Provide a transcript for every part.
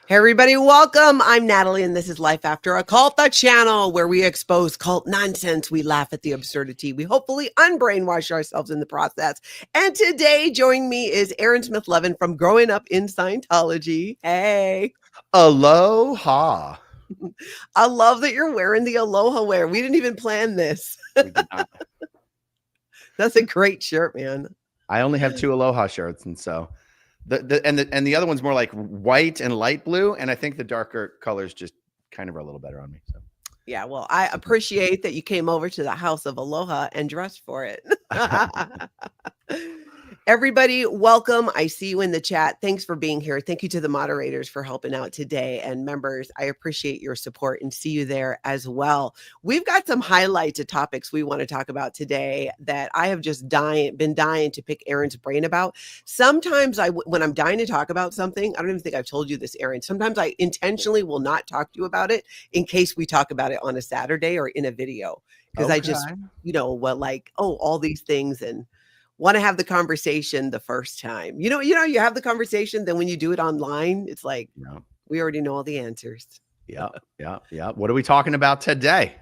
Hey everybody, welcome. I'm Natalie and this is Life After a Cult, the channel where we expose cult nonsense. We laugh at the absurdity. We hopefully unbrainwash ourselves in the process. And today joining me is Aaron Smith-Levin from Growing Up in Scientology. Hey. Aloha. I love that you're wearing the aloha wear. We didn't even plan this. We did not. That's a great shirt, man. I only have 2 aloha shirts, and so the other one's more like white and light blue, and I think the darker colors just kind of are a little better on me. So yeah, well, I appreciate that you came over to the House of Aloha and dressed for it. Everybody, welcome. I see you in the chat. Thanks for being here. Thank you to the moderators for helping out today. And members, I appreciate your support and see you there as well. We've got some highlights of topics we want to talk about today that I have just been dying to pick Aaron's brain about. Sometimes when I'm dying to talk about something, I don't even think I've told you this, Aaron. Sometimes I intentionally will not talk to you about it in case we talk about it on a Saturday or in a video. Because I just, all these things and want to have the conversation the first time. You have the conversation, then when you do it online, it's like, we already know all the answers. Yeah. What are we talking about today?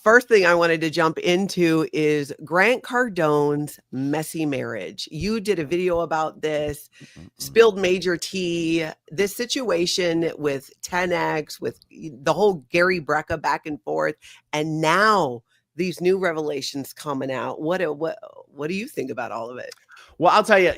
First thing I wanted to jump into is Grant Cardone's messy marriage. You did a video about this, spilled major tea, this situation with 10X, with the whole Gary Brecka back and forth, and now these new revelations coming out. What do you think about all of it? Well, I'll tell you,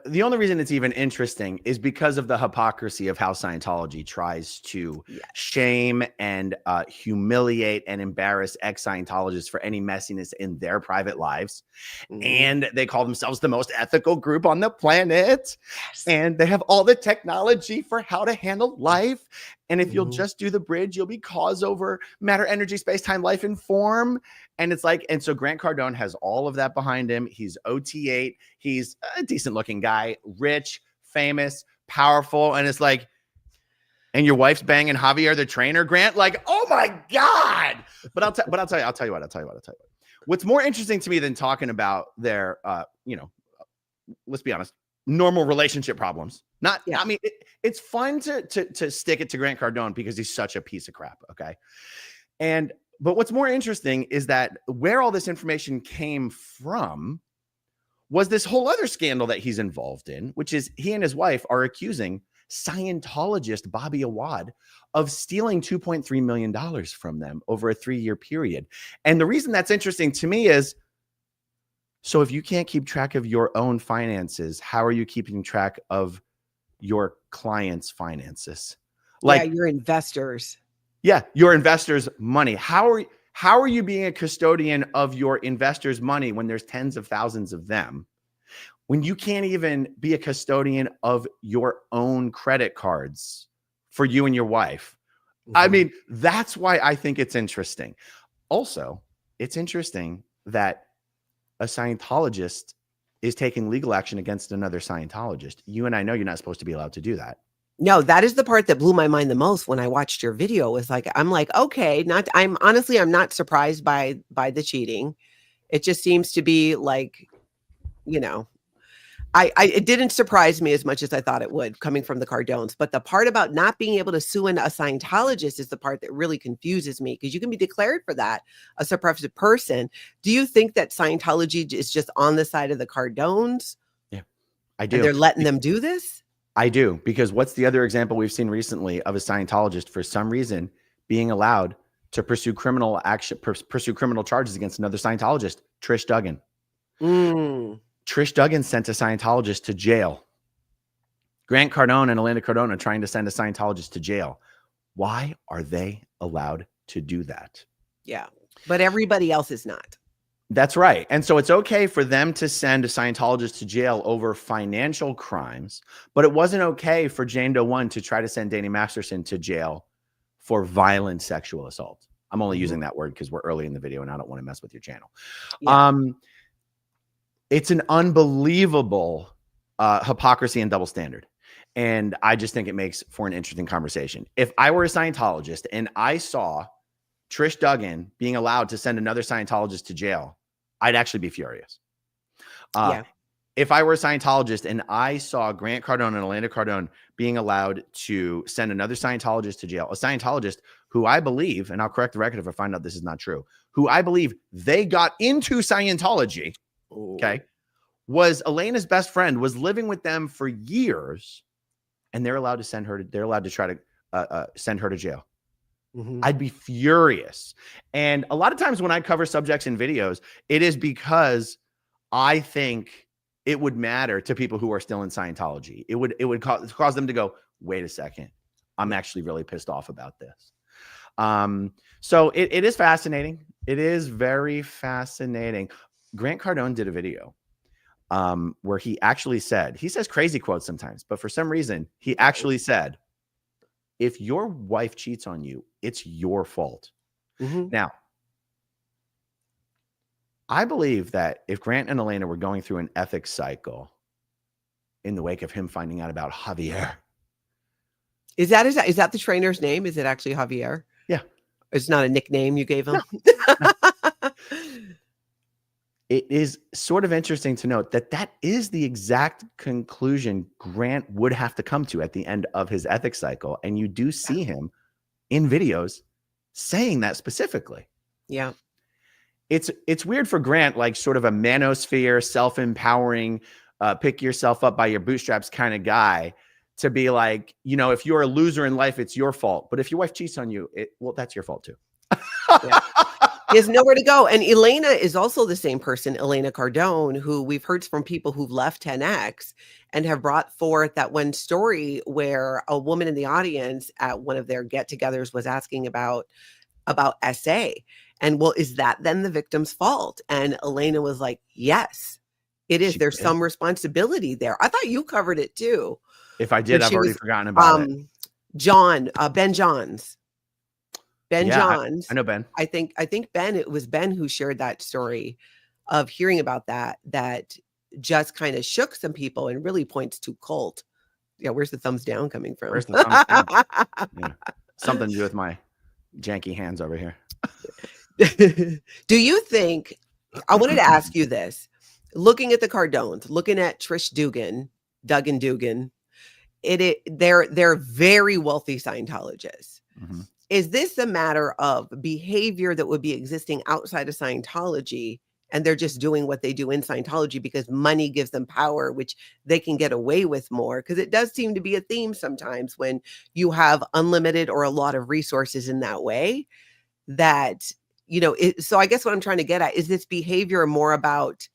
the only reason it's even interesting is because of the hypocrisy of how Scientology tries to shame and humiliate and embarrass ex-Scientologists for any messiness in their private lives. And they call themselves the most ethical group on the planet. Yes. And they have all the technology for how to handle life. And if you'll just do the bridge, you'll be cause over matter, energy, space, time, life, and form. And it's like, and so Grant Cardone has all of that behind him. He's OT8. He's a decent looking guy, rich, famous, powerful. And it's like, and your wife's banging Javier the trainer, Grant, like, oh my God. But I'll tell you what. What's more interesting to me than talking about their, let's be honest, normal relationship problems. I mean, it's fun to stick it to Grant Cardone because he's such a piece of crap. Okay. But what's more interesting is that where all this information came from was this whole other scandal that he's involved in, which is he and his wife are accusing Scientologist Bobby Awad of stealing $2.3 million from them over a 3-year period. And the reason that's interesting to me is, so if you can't keep track of your own finances, how are you keeping track of your clients' finances? Like your investors. Yeah, your investors' money. How are you being a custodian of your investors' money when there's tens of thousands of them? When you can't even be a custodian of your own credit cards for you and your wife. I mean, that's why I think it's interesting. Also, it's interesting that a Scientologist is taking legal action against another Scientologist. You and I know you're not supposed to be allowed to do that. No, that is the part that blew my mind the most when I watched your video. Was like, I'm like, okay, I'm not surprised by the cheating. It just seems to be like, it didn't surprise me as much as I thought it would coming from the Cardones. But the part about not being able to sue a Scientologist is the part that really confuses me, because you can be declared for that, a suppressive person. Do you think that Scientology is just on the side of the Cardones? Yeah, I do. And they're letting them do this? I do, because what's the other example we've seen recently of a Scientologist for some reason being allowed to pursue criminal charges against another Scientologist? Trish Duggan. Trish Duggan sent a Scientologist to jail. Grant Cardone and Elena Cardone are trying to send a Scientologist to jail. Why are they allowed to do that? Yeah, but everybody else is not. That's right. And so it's okay for them to send a Scientologist to jail over financial crimes, but it wasn't okay for Jane Doe 1 to try to send Danny Masterson to jail for violent sexual assault. I'm only using that word because we're early in the video and I don't want to mess with your channel. Yeah. It's an unbelievable hypocrisy and double standard. And I just think it makes for an interesting conversation. If I were a Scientologist and I saw Trish Duggan being allowed to send another Scientologist to jail, I'd actually be furious. if I were a Scientologist and I saw Grant Cardone and Elena Cardone being allowed to send another Scientologist to jail, a Scientologist who I believe, and I'll correct the record if I find out this is not true, who I believe they got into Scientology, okay, was Elena's best friend, was living with them for years, and they're allowed to send her to, they're allowed to try to send her to jail. I'd be furious. And a lot of times when I cover subjects in videos, it is because I think it would matter to people who are still in Scientology. It would cause them to go, wait a second, I'm actually really pissed off about this. So it is fascinating. It is very fascinating. Grant Cardone did a video where he actually said, he says crazy quotes sometimes, but for some reason, he actually said, if your wife cheats on you, it's your fault. Now, I believe that if Grant and Elena were going through an ethics cycle in the wake of him finding out about Javier. Is that the trainer's name? Is it actually Javier? Yeah. It's not a nickname you gave him? No. It is sort of interesting to note that that is the exact conclusion Grant would have to come to at the end of his ethics cycle. And you do see him in videos saying that specifically. Yeah. It's weird for Grant, like sort of a manosphere, self-empowering, pick yourself up by your bootstraps kind of guy, to be like, you know, if you're a loser in life, it's your fault. But if your wife cheats on you, well, that's your fault too. Yeah. He has nowhere to go. And Elena is also the same person, Elena Cardone, who we've heard from people who've left 10X and have brought forth that one story where a woman in the audience at one of their get-togethers was asking about SA. And well, is that then the victim's fault? And Elena was like, yes, it is. There's some responsibility there. I thought you covered it too. If I did, I've already forgotten about it. Ben Johns. Ben Johns. I know Ben. I think Ben, it was Ben who shared that story of hearing about that just kind of shook some people and really points to cult. Yeah, where's the thumbs down coming from? Where's the thumbs down? Yeah. Something to do with my janky hands over here. Do you think, I wanted to ask you this, looking at the Cardones, looking at Trish Duggan, they're very wealthy Scientologists. Is this a matter of behavior that would be existing outside of Scientology, and they're just doing what they do in Scientology because money gives them power, which they can get away with more? Because it does seem to be a theme sometimes when you have unlimited or a lot of resources in that way, that, you know, so I guess what I'm trying to get at is this behavior more about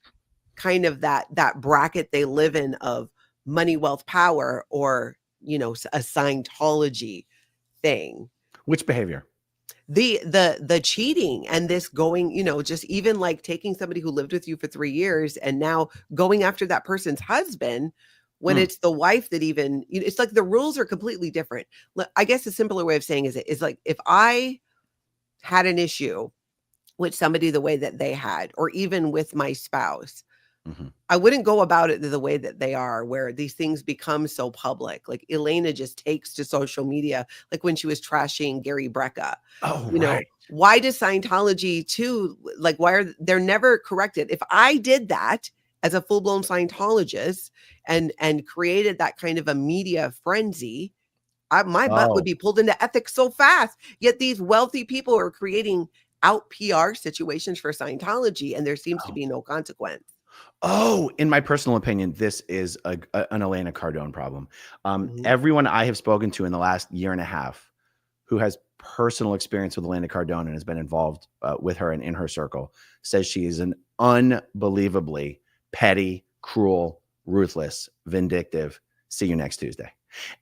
kind of that bracket they live in of money, wealth, power, or, you know, a Scientology thing. Which behavior? The cheating and this going, you know, just even like taking somebody who lived with you for 3 years and now going after that person's husband when it's the wife that even, it's like the rules are completely different. I guess a simpler way of saying is like, if I had an issue with somebody the way that they had, or even with my spouse, I wouldn't go about it the way that they are, where these things become so public. Like Elena just takes to social media, like when she was trashing Gary Brecka. Oh, you know, why does Scientology too, like they're never corrected? If I did that as a full-blown Scientologist and created that kind of a media frenzy, my butt would be pulled into ethics so fast. Yet these wealthy people are creating out PR situations for Scientology, and there seems to be no consequence. Oh, in my personal opinion, this is an Elena Cardone problem. Everyone I have spoken to in the last year and a half who has personal experience with Elena Cardone and has been involved with her and in her circle says she is an unbelievably petty, cruel, ruthless, vindictive. See you next Tuesday.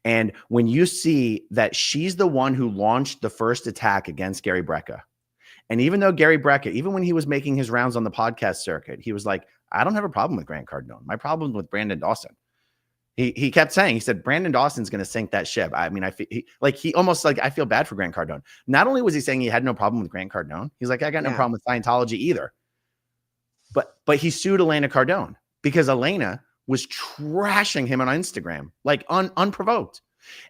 And when you see that she's the one who launched the first attack against Gary Brecka, and even though Gary Brecka, even when he was making his rounds on the podcast circuit, he was like, I don't have a problem with Grant Cardone. My problem is with Brandon Dawson. He kept saying, he said, Brandon Dawson's going to sink that ship. I mean, I feel bad for Grant Cardone. Not only was he saying he had no problem with Grant Cardone, he's like, I got no problem with Scientology either. But he sued Elena Cardone because Elena was trashing him on Instagram, like unprovoked.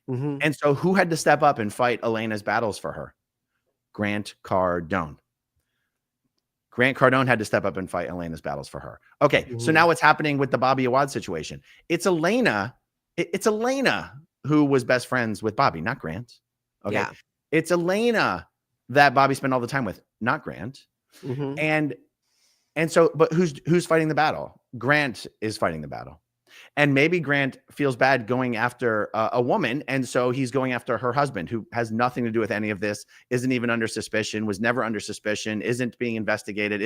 And so who had to step up and fight Elena's battles for her? Grant Cardone. Grant Cardone had to step up and fight Elena's battles for her. Okay, so now what's happening with the Bobby Awad situation? It's Elena. It's Elena who was best friends with Bobby, not Grant. Okay, Yeah. it's Elena that Bobby spent all the time with, not Grant. And so, but who's fighting the battle? Grant is fighting the battle. And maybe Grant feels bad going after a woman. And so he's going after her husband, who has nothing to do with any of this, isn't even under suspicion, was never under suspicion, isn't being investigated,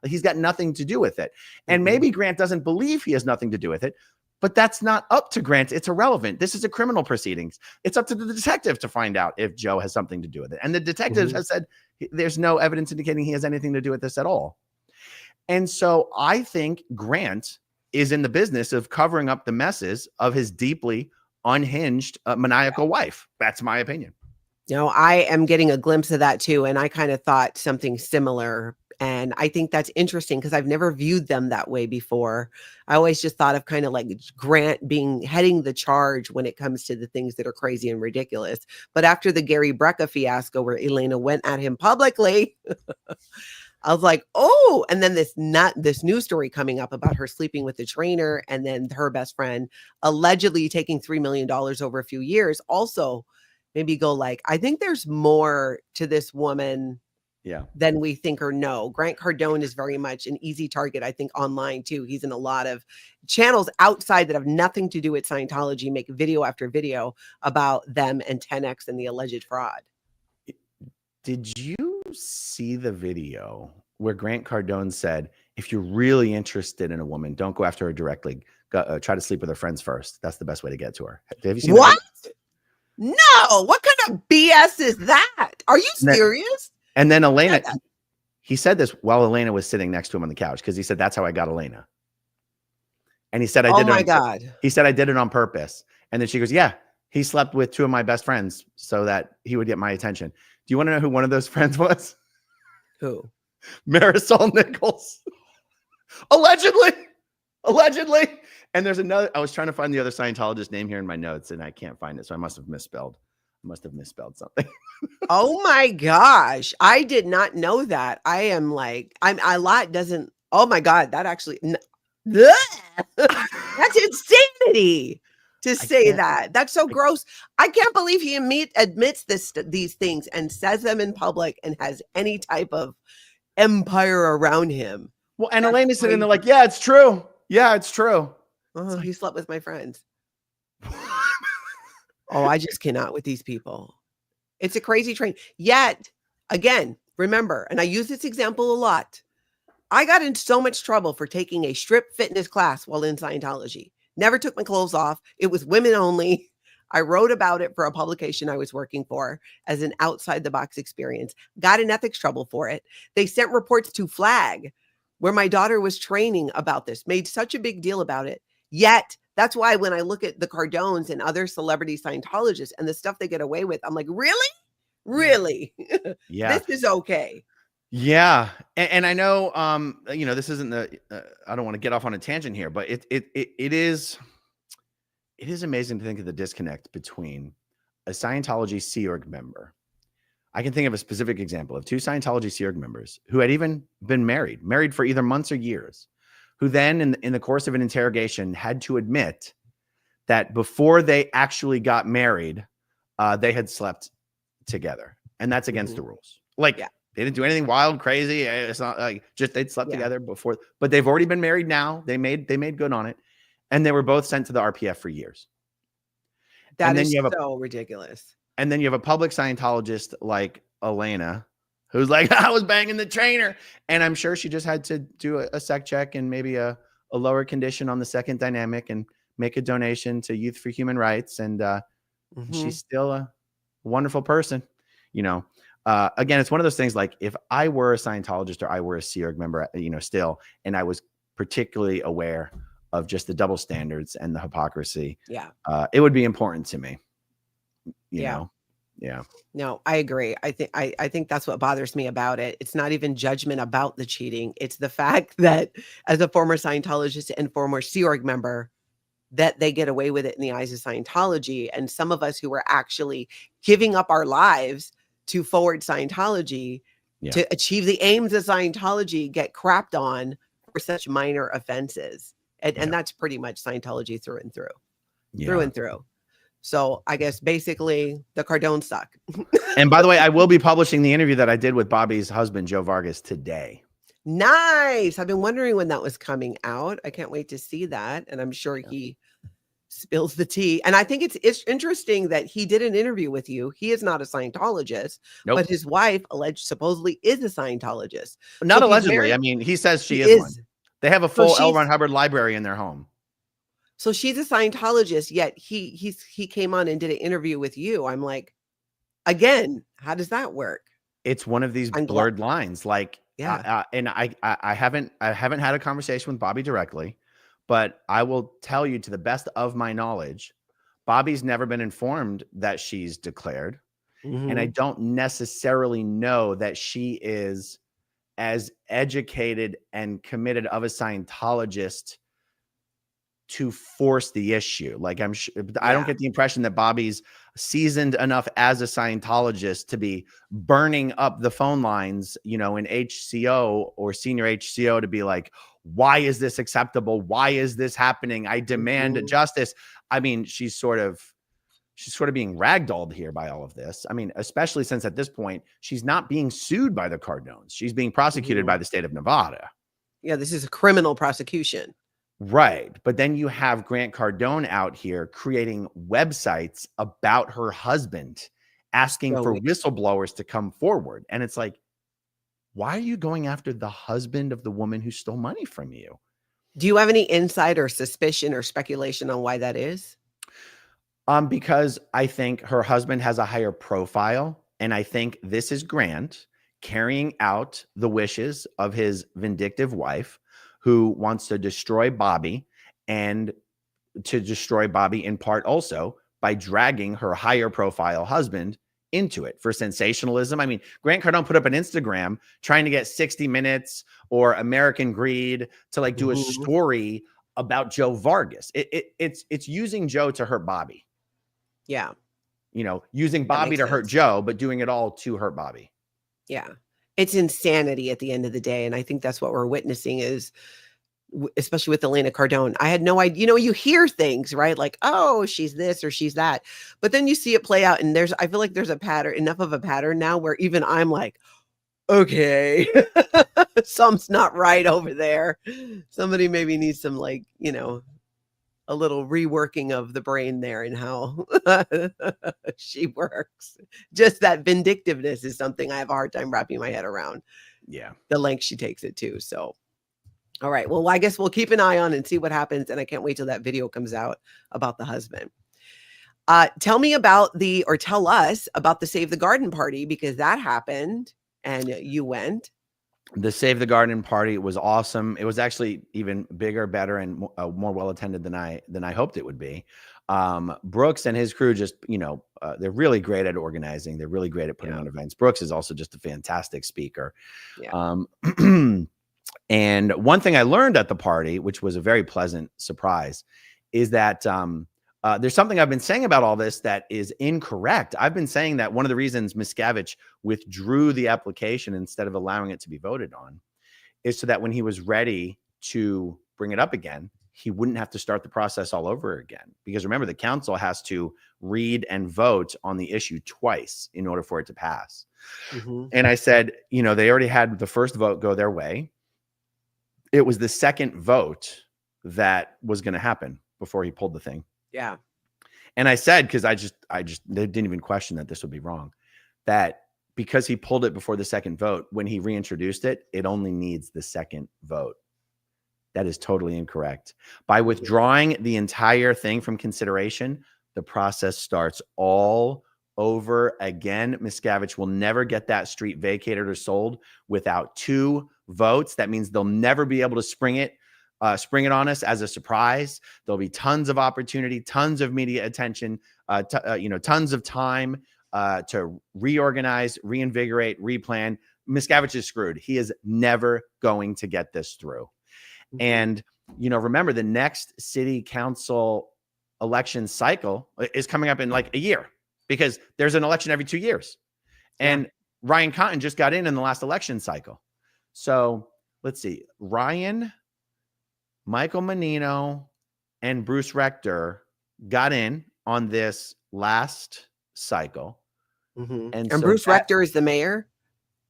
he's got nothing to do with it. And maybe Grant doesn't believe he has nothing to do with it, but that's not up to Grant. It's irrelevant. This is a criminal proceedings. It's up to the detective to find out if Joe has something to do with it. And the detective has said there's no evidence indicating he has anything to do with this at all. And so I think Grant is in the business of covering up the messes of his deeply unhinged, maniacal wife. That's my opinion. I am getting a glimpse of that too. And I kind of thought something similar. And I think that's interesting because I've never viewed them that way before. I always just thought of kind of like Grant heading the charge when it comes to the things that are crazy and ridiculous. But after the Gary Brecka fiasco where Elena went at him publicly, I was like, oh, and then this news story coming up about her sleeping with the trainer and then her best friend allegedly taking $3 million over a few years. Also, maybe go like, I think there's more to this woman than we think or know. Grant Cardone is very much an easy target, I think, online too. He's in a lot of channels outside that have nothing to do with Scientology, make video after video about them and 10X and the alleged fraud. Did you see the video where Grant Cardone said, if you're really interested in a woman, don't go after her directly. Try to sleep with her friends first. That's the best way to get to her. Have you seen what? No. What kind of BS is that? Are you serious? And then Elena, he said this while Elena was sitting next to him on the couch because he said, that's how I got Elena. And he said, he said, I did it on purpose. And then she goes, yeah, he slept with two of my best friends so that he would get my attention. Do you want to know who one of those friends was? Who? Marisol Nichols. Allegedly. And there's another, I was trying to find the other Scientologist name here in my notes and I can't find it. So I must have misspelled something. Oh my gosh. I did not know that. I am like, oh my God, that actually, that's insanity. To say that. That's so gross. I can't believe he admits these things and says them in public and has any type of empire around him. Well, and Elena's sitting there like, yeah, it's true. Yeah, it's true. Oh, he slept with my friends. Oh, I just cannot with these people. It's a crazy train. Yet, again, remember, and I use this example a lot, I got in so much trouble for taking a strip fitness class while in Scientology. Never took my clothes off. It was women only. I wrote about it for a publication I was working for as an outside the box experience. Got in ethics trouble for it. They sent reports to Flag where my daughter was training about this, made such a big deal about it. Yet that's why when I look at the Cardones and other celebrity Scientologists and the stuff they get away with, I'm like, really? Really? Yeah. This is okay. Yeah. And I know, this isn't I don't want to get off on a tangent here, but it is amazing to think of the disconnect between a Scientology Sea Org member. I can think of a specific example of two Scientology Sea Org members who had even been married for either months or years, who then in the course of an interrogation had to admit that before they actually got married, they had slept together. And that's against the rules. They didn't do anything wild, crazy. It's not like just they'd slept together before, but they've already been married now. They made good on it. And they were both sent to the RPF for years. That is so ridiculous. And then you have a public Scientologist like Elena, who's like, I was banging the trainer. And I'm sure she just had to do a sec check and maybe a lower condition on the second dynamic and make a donation to Youth for Human Rights. And she's still a wonderful person, Again, it's one of those things like if I were a Scientologist or I were a Sea Org member, still, and I was particularly aware of just the double standards and the hypocrisy, it would be important to me. You know? Yeah. No, I agree. I think that's what bothers me about it. It's not even judgment about the cheating. It's the fact that as a former Scientologist and former Sea Org member, that they get away with it in the eyes of Scientology. And some of us who were actually giving up our lives to forward Scientology to achieve the aims of Scientology get crapped on for such minor offenses. And that's pretty much Scientology through and through. Through and through. So I guess basically the Cardone suck. And by the way, I will be publishing the interview that I did with Bobby's husband, Joe Vargas, today. Nice. I've been wondering when that was coming out. I can't wait to see that. And I'm sure he spills the tea. And I think it's interesting that he did an interview with you. He is not a Scientologist, but his wife supposedly is a Scientologist. Not allegedly. I mean, he says she is one. They have a full L. Ron Hubbard library in their home. So she's a Scientologist, yet he came on and did an interview with you. I'm like, again, how does that work? It's one of these blurred lines. Like, and I haven't had a conversation with Bobby directly, but I will tell you, to the best of my knowledge, Bobby's never been informed that she's declared. And I don't necessarily know that she is as educated and committed of a Scientologist to force the issue. Like, I'm sure, I don't get the impression that Bobby's seasoned enough as a Scientologist to be burning up the phone lines, you know, in HCO or senior HCO to be like, why is this acceptable? Why is this happening? I demand justice. I mean, she's sort of being ragdolled here by all of this. I mean, especially since at this point, she's not being sued by the Cardones. She's being prosecuted by the state of Nevada. Yeah, this is a criminal prosecution. Right. But then you have Grant Cardone out here creating websites about her husband, asking for whistleblowers to come forward. And it's like, why are you going after the husband of the woman who stole money from you? Do you have any insight or suspicion or speculation on why that is? Because I think her husband has a higher profile. And I think this is Grant carrying out the wishes of his vindictive wife, who wants to destroy Bobby, and to destroy Bobby in part also by dragging her higher profile husband into it for sensationalism. I mean, Grant Cardone put up an Instagram trying to get 60 Minutes or American Greed to like do a story about Joe Vargas. It's using Joe to hurt Bobby. Yeah. You know, using Bobby to hurt Joe, but doing it all to hurt Bobby. Yeah. It's insanity at the end of the day. And I think that's what we're witnessing, is especially with Elena Cardone. I had no idea, you know, you hear things, right? Like, oh, she's this or she's that, but then you see it play out. And I feel like there's a pattern, enough of a pattern now where even I'm like, okay, something's not right over there. Somebody maybe needs some, like, you know, a little reworking of the brain there and how she works. Just that vindictiveness is something I have a hard time wrapping my head around. Yeah. The length she takes it to. So, all right. Well, I guess we'll keep an eye on and see what happens. And I can't wait till that video comes out about the husband. Tell us about the Save the Garden party, because that happened and you went. The Save the Garden party was awesome. It was actually even bigger, better, and more well attended than I hoped it would be. Brooks and his crew just, you know, they're really great at organizing. They're really great at putting on events. Brooks is also just a fantastic speaker. Yeah. And one thing I learned at the party, which was a very pleasant surprise, is that there's something I've been saying about all this that is incorrect. I've been saying that one of the reasons Miscavige withdrew the application instead of allowing it to be voted on is so that when he was ready to bring it up again, he wouldn't have to start the process all over again. Because remember, the council has to read and vote on the issue twice in order for it to pass. And I said, you know, they already had the first vote go their way. It was the second vote that was going to happen before he pulled the thing. Yeah. And I said, because they didn't even question that this would be wrong, that because he pulled it before the second vote, when he reintroduced it, it only needs the second vote. That is totally incorrect. By withdrawing the entire thing from consideration, the process starts all over again. Miscavige will never get that street vacated or sold without 2 votes. That means they'll never be able to spring it on us as a surprise. There'll be tons of opportunity, tons of media attention, tons of time to reorganize, reinvigorate, replan. Miscavige is screwed. He is never going to get this through. And, you know, remember, the next city council election cycle is coming up in like a year, because there's an election every 2 years. And Ryan Cotton just got in the last election cycle. So let's see. Ryan, Michael Menino, and Bruce Rector got in on this last cycle. And so Bruce Rector is the mayor?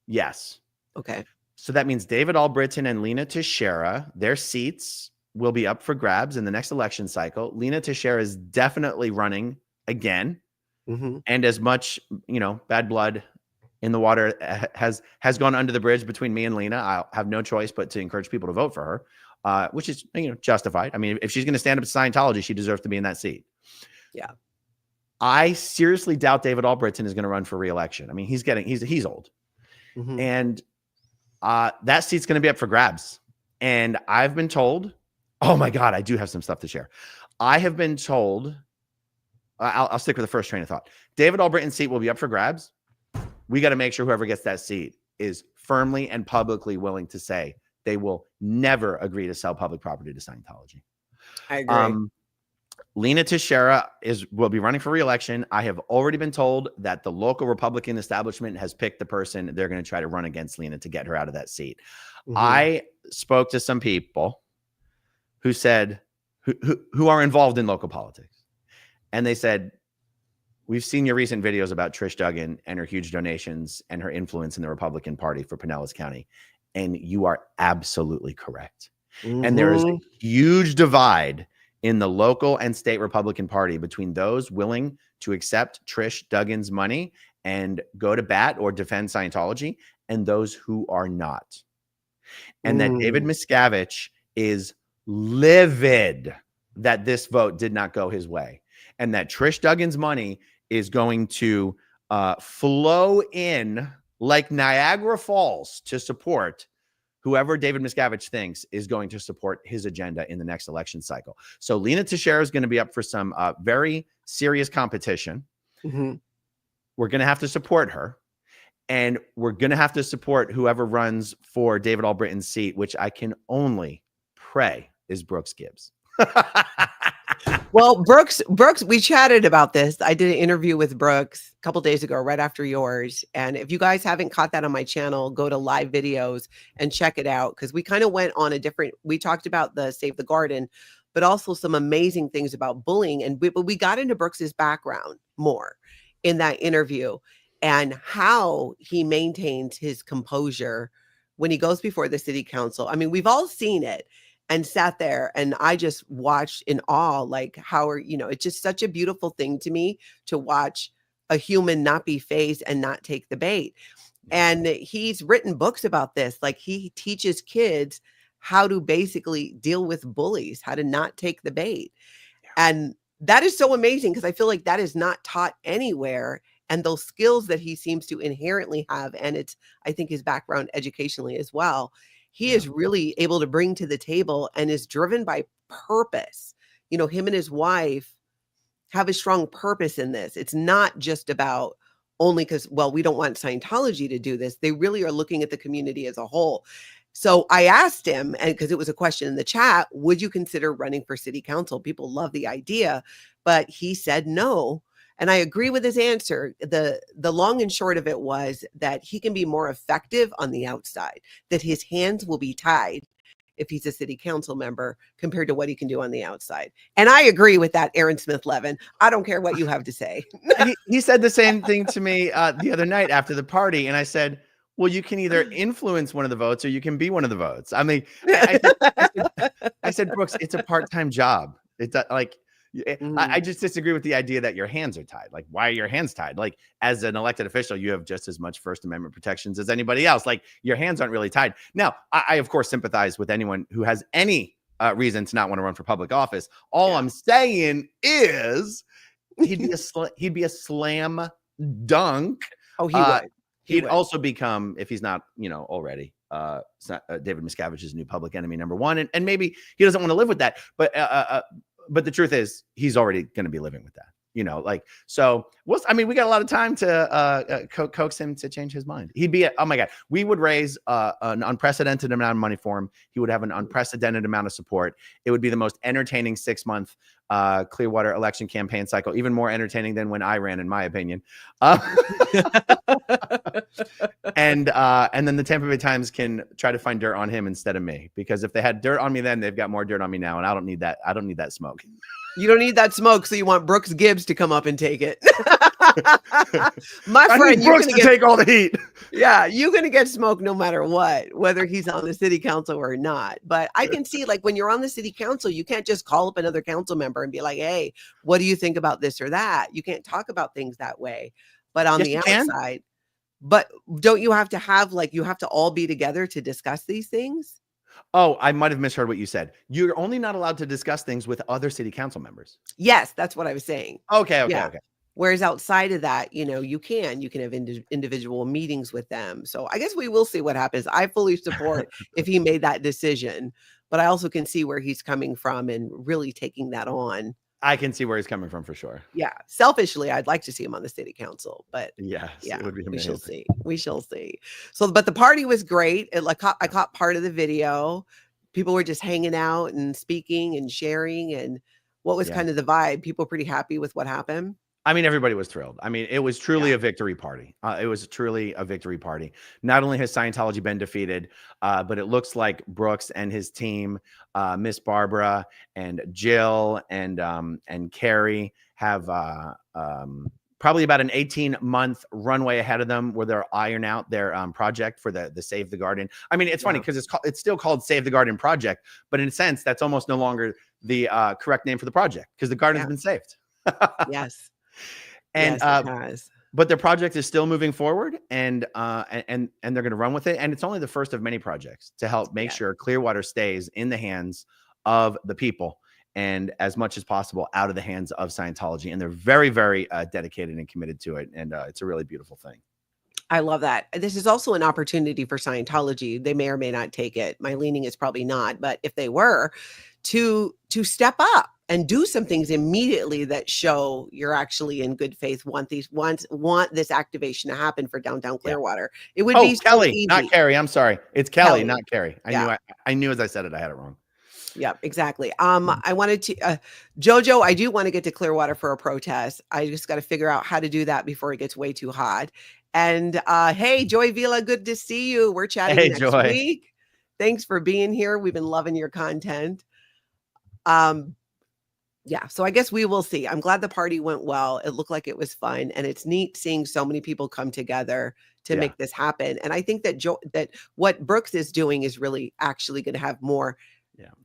Yes. Okay. So that means David Albritton and Lena Teixeira, their seats will be up for grabs in the next election cycle. Lena Teixeira is definitely running again. And as much, bad blood in the water has gone under the bridge between me and Lena, I'll have no choice but to encourage people to vote for her, which is, justified. I mean, if she's going to stand up to Scientology, she deserves to be in that seat. Yeah. I seriously doubt David Albritton is going to run for re-election. I mean, he's old. And that seat's going to be up for grabs. And I've been told, oh my God, I do have some stuff to share. I have been told, I'll stick with the first train of thought. David Albritton's seat will be up for grabs. We got to make sure whoever gets that seat is firmly and publicly willing to say they will never agree to sell public property to Scientology. I agree. Lena Teixeira will be running for re-election. I have already been told that the local Republican establishment has picked the person they're going to try to run against Lena to get her out of that seat. I spoke to some people who said, who are involved in local politics. And they said, we've seen your recent videos about Trish Duggan and her huge donations and her influence in the Republican Party for Pinellas County. And you are absolutely correct. And there is a huge divide in the local and state Republican Party between those willing to accept Trish Duggan's money and go to bat or defend Scientology and those who are not. And that David Miscavige is livid that this vote did not go his way. And that Trish Duggan's money is going to flow in like Niagara Falls to support whoever David Miscavige thinks is going to support his agenda in the next election cycle. So Lena Teixeira is going to be up for some very serious competition. We're going to have to support her. And we're going to have to support whoever runs for David Albritton's seat, which I can only pray is Brooks Gibbs. Well, Brooks, we chatted about this. I did an interview with Brooks a couple days ago, right after yours. And if you guys haven't caught that on my channel, go to live videos and check it out. Because we kind of went on we talked about the Save the Garden, but also some amazing things about bullying. But we got into Brooks's background more in that interview and how he maintains his composure when he goes before the city council. I mean, we've all seen it. And sat there and I just watched in awe, like it's just such a beautiful thing to me to watch a human not be fazed and not take the bait. And he's written books about this. Like he teaches kids how to basically deal with bullies, how to not take the bait. And that is so amazing because I feel like that is not taught anywhere. And those skills that he seems to inherently have, and it's, I think, his background educationally as well, he is really able to bring to the table and is driven by purpose. Him and his wife have a strong purpose in this. It's not just about only because, we don't want Scientology to do this. They really are looking at the community as a whole. So I asked him, and because it was a question in the chat, would you consider running for city council? People love the idea, but he said no. And I agree with his answer. The long and short of it was that he can be more effective on the outside, that his hands will be tied if he's a city council member compared to what he can do on the outside. And I agree with that, Aaron Smith-Levin. I don't care what you have to say. He said the same thing to me the other night after the party. And I said, well, you can either influence one of the votes or you can be one of the votes. I mean, I said, Brooks, it's a part-time job. It's I just disagree with the idea that your hands are tied. Like, why are your hands tied? Like, as an elected official, you have just as much First Amendment protections as anybody else. Like, your hands aren't really tied. Now, I of course, sympathize with anyone who has any reason to not want to run for public office. All I'm saying is he'd be a slam dunk. Oh, he would. He'd also become, if he's not, already, David Miscavige's new public enemy number one. And maybe he doesn't want to live with that. But the truth is, he's already going to be living with that. you know, like, so I mean, we got a lot of time to coax him to change his mind. He'd be, oh my God, we would raise an unprecedented amount of money for him. He would have an unprecedented amount of support. It would be the most entertaining 6-month Clearwater election campaign cycle, even more entertaining than when I ran, in my opinion. And then the Tampa Bay Times can try to find dirt on him instead of me, because if they had dirt on me then, they've got more dirt on me now, and I don't need that. I don't need that smoke. You don't need that smoke, so you want Brooks Gibbs to come up and take it. My I friend, need Brooks to take all the heat. Yeah, you're going to get smoke no matter what, whether he's on the city council or not. But I can see, like, when you're on the city council, you can't just call up another council member and be like, hey, what do you think about this or that? You can't talk about things that way. But on the outside, but don't you have to have, like, you have to all be together to discuss these things? Oh, I might have misheard what you said. You're only not allowed to discuss things with other city council members. Yes, that's what I was saying. Okay. Okay. Whereas outside of that, you know, you can have individual meetings with them. So I guess we will see what happens. I fully support if he made that decision, but I also can see where he's coming from and really taking that on. I can see where he's coming from for sure. Yeah. Selfishly, I'd like to see him on the city council, but yes, yeah, it would be amazing. We shall see. So, but the party was great. I caught part of the video. People were just hanging out and speaking and sharing. And what was kind of the vibe? People pretty happy with what happened. I mean, everybody was thrilled. I mean, it was truly a victory party. It was truly a victory party. Not only has Scientology been defeated, but it looks like Brooks and his team, Miss Barbara and Jill and Carrie, have probably about an 18-month runway ahead of them where they'll iron out their project for the Save the Garden. I mean, it's funny because it's still called Save the Garden Project, but in a sense, that's almost no longer the correct name for the project because the garden's been saved. Yes. And but their project is still moving forward, and they're going to run with it. And it's only the first of many projects to help make sure Clearwater stays in the hands of the people and as much as possible out of the hands of Scientology. And they're very, very dedicated and committed to it. And it's a really beautiful thing. I love that. This is also an opportunity for Scientology. They may or may not take it. My leaning is probably not, but if they were, to step up and do some things immediately that show you're actually in good faith, want this activation to happen for downtown Clearwater. It would be Kelly, so easy. Not Carrie. I'm sorry. It's Kelly, not Carrie. I knew as I said it, I had it wrong. Yep, exactly. I wanted to, Jojo, I do want to get to Clearwater for a protest. I just got to figure out how to do that before it gets way too hot. And hey, Joy Vila, good to see you. We're chatting next week. Thanks for being here. We've been loving your content. Yeah, so I guess we will see. I'm glad the party went well. It looked like it was fun, and it's neat seeing so many people come together to make this happen. And I think that that what Brooks is doing is really actually going to have more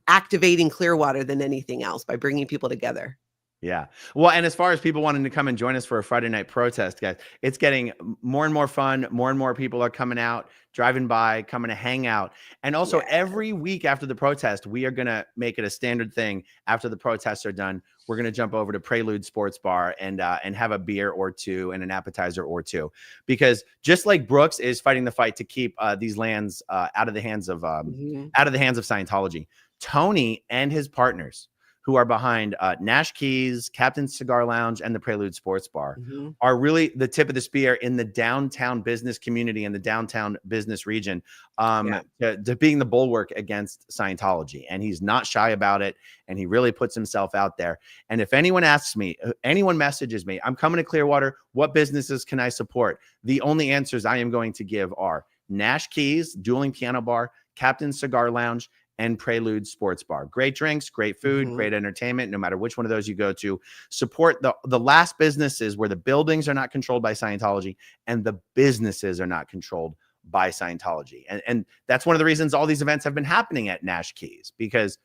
activating Clearwater than anything else by bringing people together. Yeah. Well, and as far as people wanting to come and join us for a Friday night protest, guys, it's getting more and more fun. More and more people are coming out, driving by, coming to hang out. And also every week after the protest, we are going to make it a standard thing. After the protests are done, we're going to jump over to Prelude Sports Bar and have a beer or two and an appetizer or two, because just like Brooks is fighting the fight to keep these lands out of the hands of Scientology, Tony and his partners, who are behind Nash Keys, Captain's Cigar Lounge, and the Prelude Sports Bar, are really the tip of the spear in the downtown business community and the downtown business region, to being the bulwark against Scientology. And he's not shy about it, and he really puts himself out there. And if anyone asks me, anyone messages me, I'm coming to Clearwater, what businesses can I support? The only answers I am going to give are Nash Keys, Dueling Piano Bar, Captain's Cigar Lounge, and Prelude Sports Bar. Great drinks, great food, great entertainment. No matter which one of those you go to, support the last businesses where the buildings are not controlled by Scientology and the businesses are not controlled by Scientology. And that's one of the reasons all these events have been happening at Nash Keys, because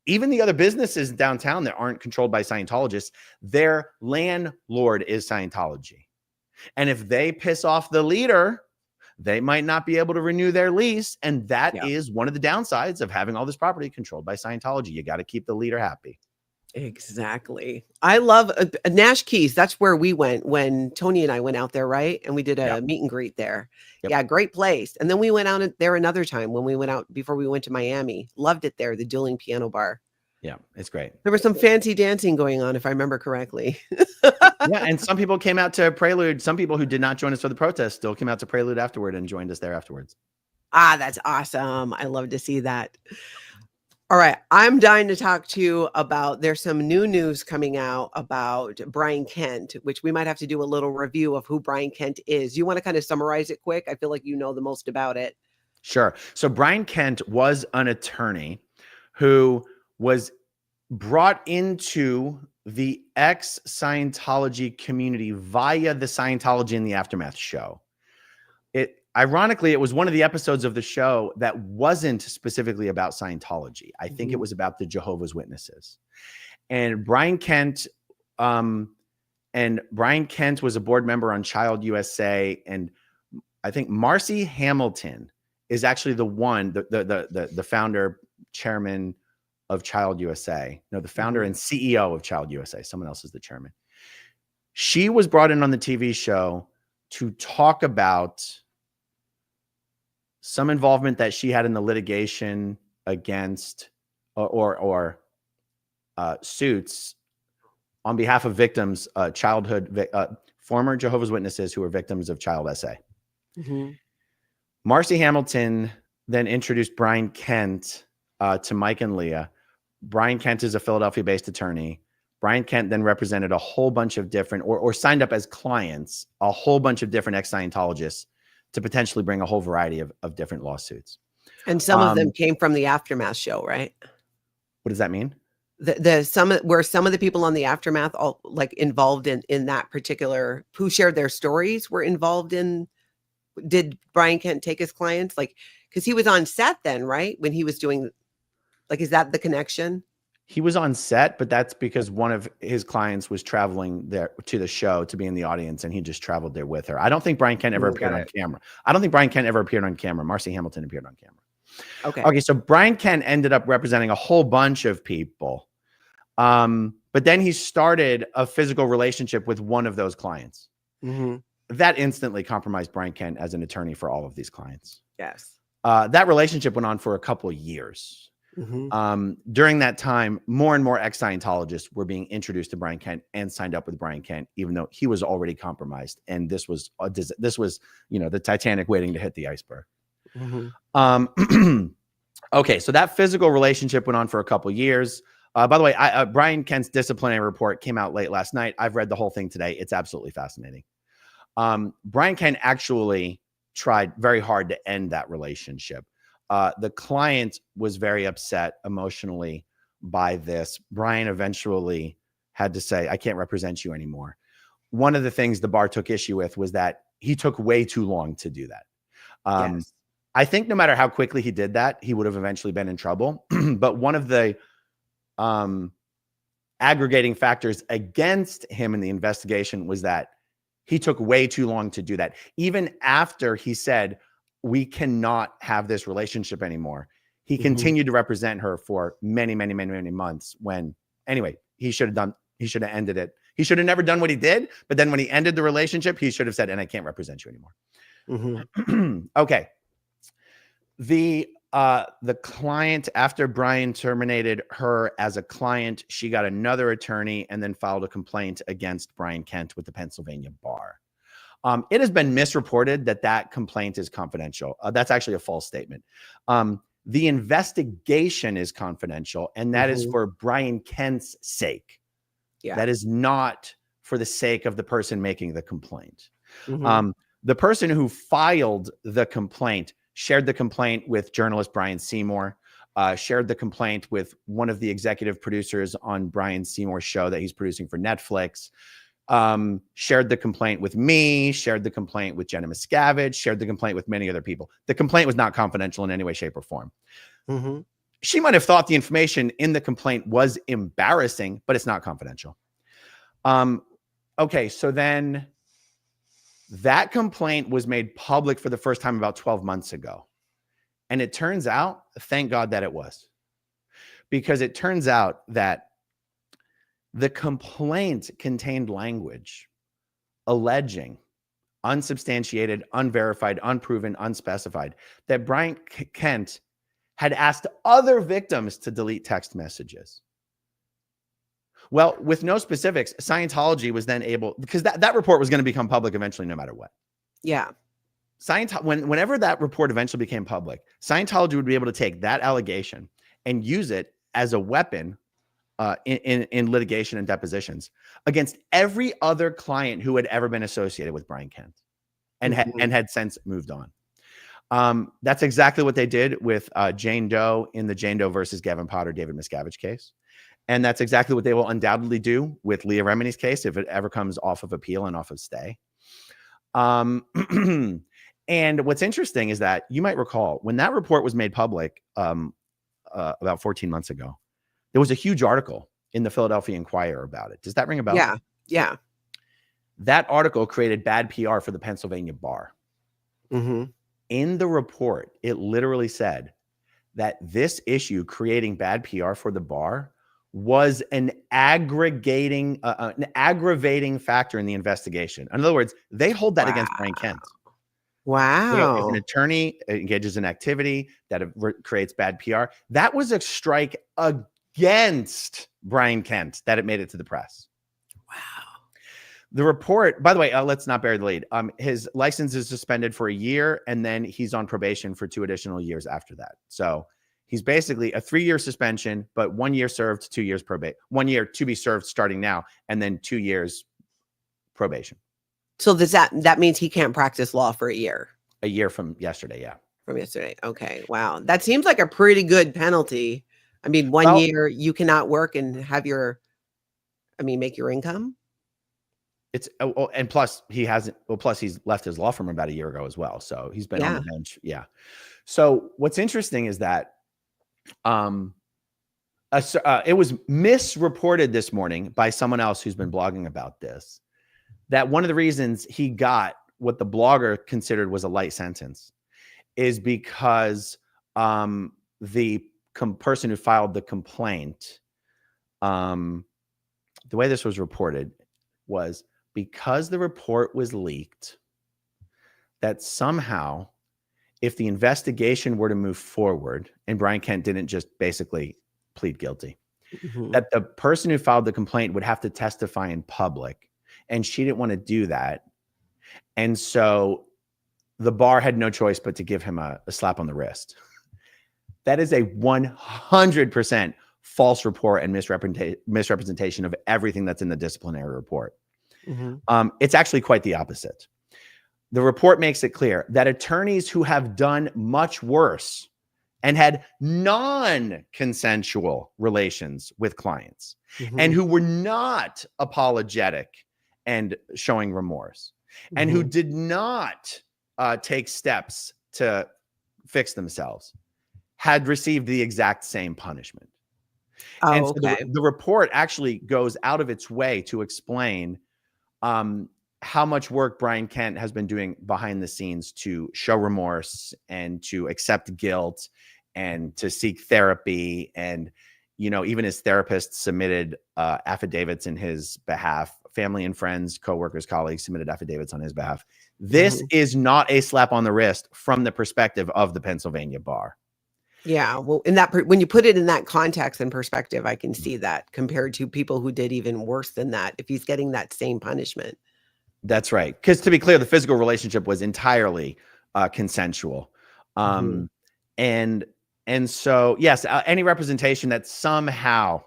even the other businesses downtown that aren't controlled by Scientologists, their landlord is Scientology. And if they piss off the leader, they might not be able to renew their lease. And that is one of the downsides of having all this property controlled by Scientology. You got to keep the leader happy. Exactly. I love Nash Keys. That's where we went when Tony and I went out there, right? And we did a meet and greet there. Yeah, great place. And then we went out there another time when we went out before we went to Miami. Loved it there, the Dueling Piano Bar. Yeah, it's great. There was some fancy dancing going on, if I remember correctly. Yeah, and some people came out to Prelude. Some people who did not join us for the protest still came out to Prelude afterward and joined us there afterwards. Ah, that's awesome. I love to see that. All right. I'm dying to talk to you about, there's some new news coming out about Brian Kent, which we might have to do a little review of who Brian Kent is. You want to kind of summarize it quick? I feel like you know the most about it. Sure. So Brian Kent was an attorney who was brought into the ex-Scientology community via the Scientology in the Aftermath show. Ironically, it was one of the episodes of the show that wasn't specifically about Scientology. I think it was about the Jehovah's Witnesses. And Brian Kent was a board member on Child USA. And I think Marcy Hamilton is actually the founder, chairman of Child USA. No, the founder and CEO of Child USA. Someone else is the chairman. She was brought in on the TV show to talk about some involvement that she had in the litigation against or suits on behalf of victims, former Jehovah's Witnesses who were victims of child SA. Marcy Hamilton then introduced Brian Kent to Mike and Leah. Brian Kent is a Philadelphia-based attorney. Brian Kent then represented a whole bunch of different, or signed up as clients, a whole bunch of different ex-Scientologists to potentially bring a whole variety of different lawsuits. And some of them came from the Aftermath show, right? What does that mean? Some of the people on the Aftermath all like involved in that particular, who shared their stories, were involved in. Did Brian Kent take his clients? Like, because he was on set then, right? When he was doing, like, is that the connection? He was on set, but that's because one of his clients was traveling there to the show to be in the audience, and he just traveled there with her. I don't think Brian Kent ever appeared on camera. I don't think Brian Kent ever appeared on camera. Marcy Hamilton appeared on camera. Okay, so Brian Kent ended up representing a whole bunch of people. But then he started a physical relationship with one of those clients. That instantly compromised Brian Kent as an attorney for all of these clients. Yes. That relationship went on for a couple of years. During that time, more and more ex-Scientologists were being introduced to Brian Kent and signed up with Brian Kent, even though he was already compromised. And this was, the Titanic waiting to hit the iceberg. Okay, so that physical relationship went on for a couple of years. By the way, Brian Kent's disciplinary report came out late last night. I've read the whole thing today. It's absolutely fascinating. Brian Kent actually tried very hard to end that relationship. The client was very upset emotionally by this. Brian eventually had to say, I can't represent you anymore. One of the things the bar took issue with was that he took way too long to do that. Yes. I think no matter how quickly he did that, he would have eventually been in trouble. But one of the aggregating factors against him in the investigation was that he took way too long to do that. Even after he said, we cannot have this relationship anymore, he continued to represent her for many, many, many, many months when, anyway, he should have ended it. He should have never done what he did. But then when he ended the relationship, he should have said, and I can't represent you anymore. Okay. The client, after Brian terminated her as a client, she got another attorney and then filed a complaint against Brian Kent with the Pennsylvania bar. It has been misreported that complaint is confidential. That's actually a false statement. The investigation is confidential, and that is for Brian Kent's sake. Yeah. That is not for the sake of the person making the complaint. The person who filed the complaint shared the complaint with journalist Brian Seymour, shared the complaint with one of the executive producers on Brian Seymour's show that he's producing for Netflix, shared the complaint with me, shared the complaint with Jenna Miscavige, shared the complaint with many other people. The complaint was not confidential in any way, shape, or form. She might have thought the information in the complaint was embarrassing, but it's not confidential. Okay, so then that complaint was made public for the first time about 12 months ago. And it turns out, thank God that it was, because it turns out that the complaint contained language alleging, unsubstantiated, unverified, unproven, unspecified, that Brian Kent had asked other victims to delete text messages. Well, with no specifics, Scientology was then able, because that report was going to become public eventually, no matter what. Yeah. Whenever that report eventually became public, Scientology would be able to take that allegation and use it as a weapon in litigation and depositions against every other client who had ever been associated with Brian Kent and had since moved on. That's exactly what they did with Jane Doe in the Jane Doe versus Gavin Potter, David Miscavige case. And that's exactly what they will undoubtedly do with Leah Remini's case if it ever comes off of appeal and off of stay. And what's interesting is that you might recall when that report was made public about 14 months ago, there was a huge article in the Philadelphia Inquirer about it. Does that ring a bell? Yeah. Yeah. That article created bad PR for the Pennsylvania bar. Mm-hmm. In the report, it literally said that this issue creating bad PR for the bar was an aggravating factor in the investigation. In other words, they hold that against Brian Kent. Wow. If an attorney engages in activity that creates bad PR, that was a strike against Brian Kent that it made it to the press. Wow. The report, by the way, let's not bury the lead. His license is suspended for a year, and then he's on probation for 2 additional years after that. So he's basically a 3-year suspension, but 1 year served, 2 years probation, 1 year to be served starting now, and then 2 years probation. So does that means he can't practice law for a year? A year from yesterday, yeah. From yesterday. Okay. Wow. That seems like a pretty good penalty. I mean, 1 year you cannot work and have make your income. It's and plus he's left his law firm about a year ago as well. So he's been on the bench. Yeah. So what's interesting is that it was misreported this morning by someone else who's been blogging about this, that one of the reasons he got what the blogger considered was a light sentence is because the person who filed the complaint, the way this was reported was because the report was leaked, that somehow if the investigation were to move forward and Brian Kent didn't just basically plead guilty, that the person who filed the complaint would have to testify in public, and she didn't want to do that. And so the bar had no choice but to give him a slap on the wrist. That is a 100% false report and misrepresentation of everything that's in the disciplinary report. It's actually quite the opposite. The report makes it clear that attorneys who have done much worse and had non-consensual relations with clients and who were not apologetic and showing remorse and who did not take steps to fix themselves had received the exact same punishment. And so the report actually goes out of its way to explain how much work Brian Kent has been doing behind the scenes to show remorse and to accept guilt and to seek therapy. And, even his therapist submitted affidavits in his behalf. Family and friends, coworkers, colleagues submitted affidavits on his behalf. This is not a slap on the wrist from the perspective of the Pennsylvania bar. Yeah. Well, when you put it in that context and perspective, I can see that compared to people who did even worse than that, if he's getting that same punishment. That's right. Because to be clear, the physical relationship was entirely consensual. And so, yes, any representation that somehow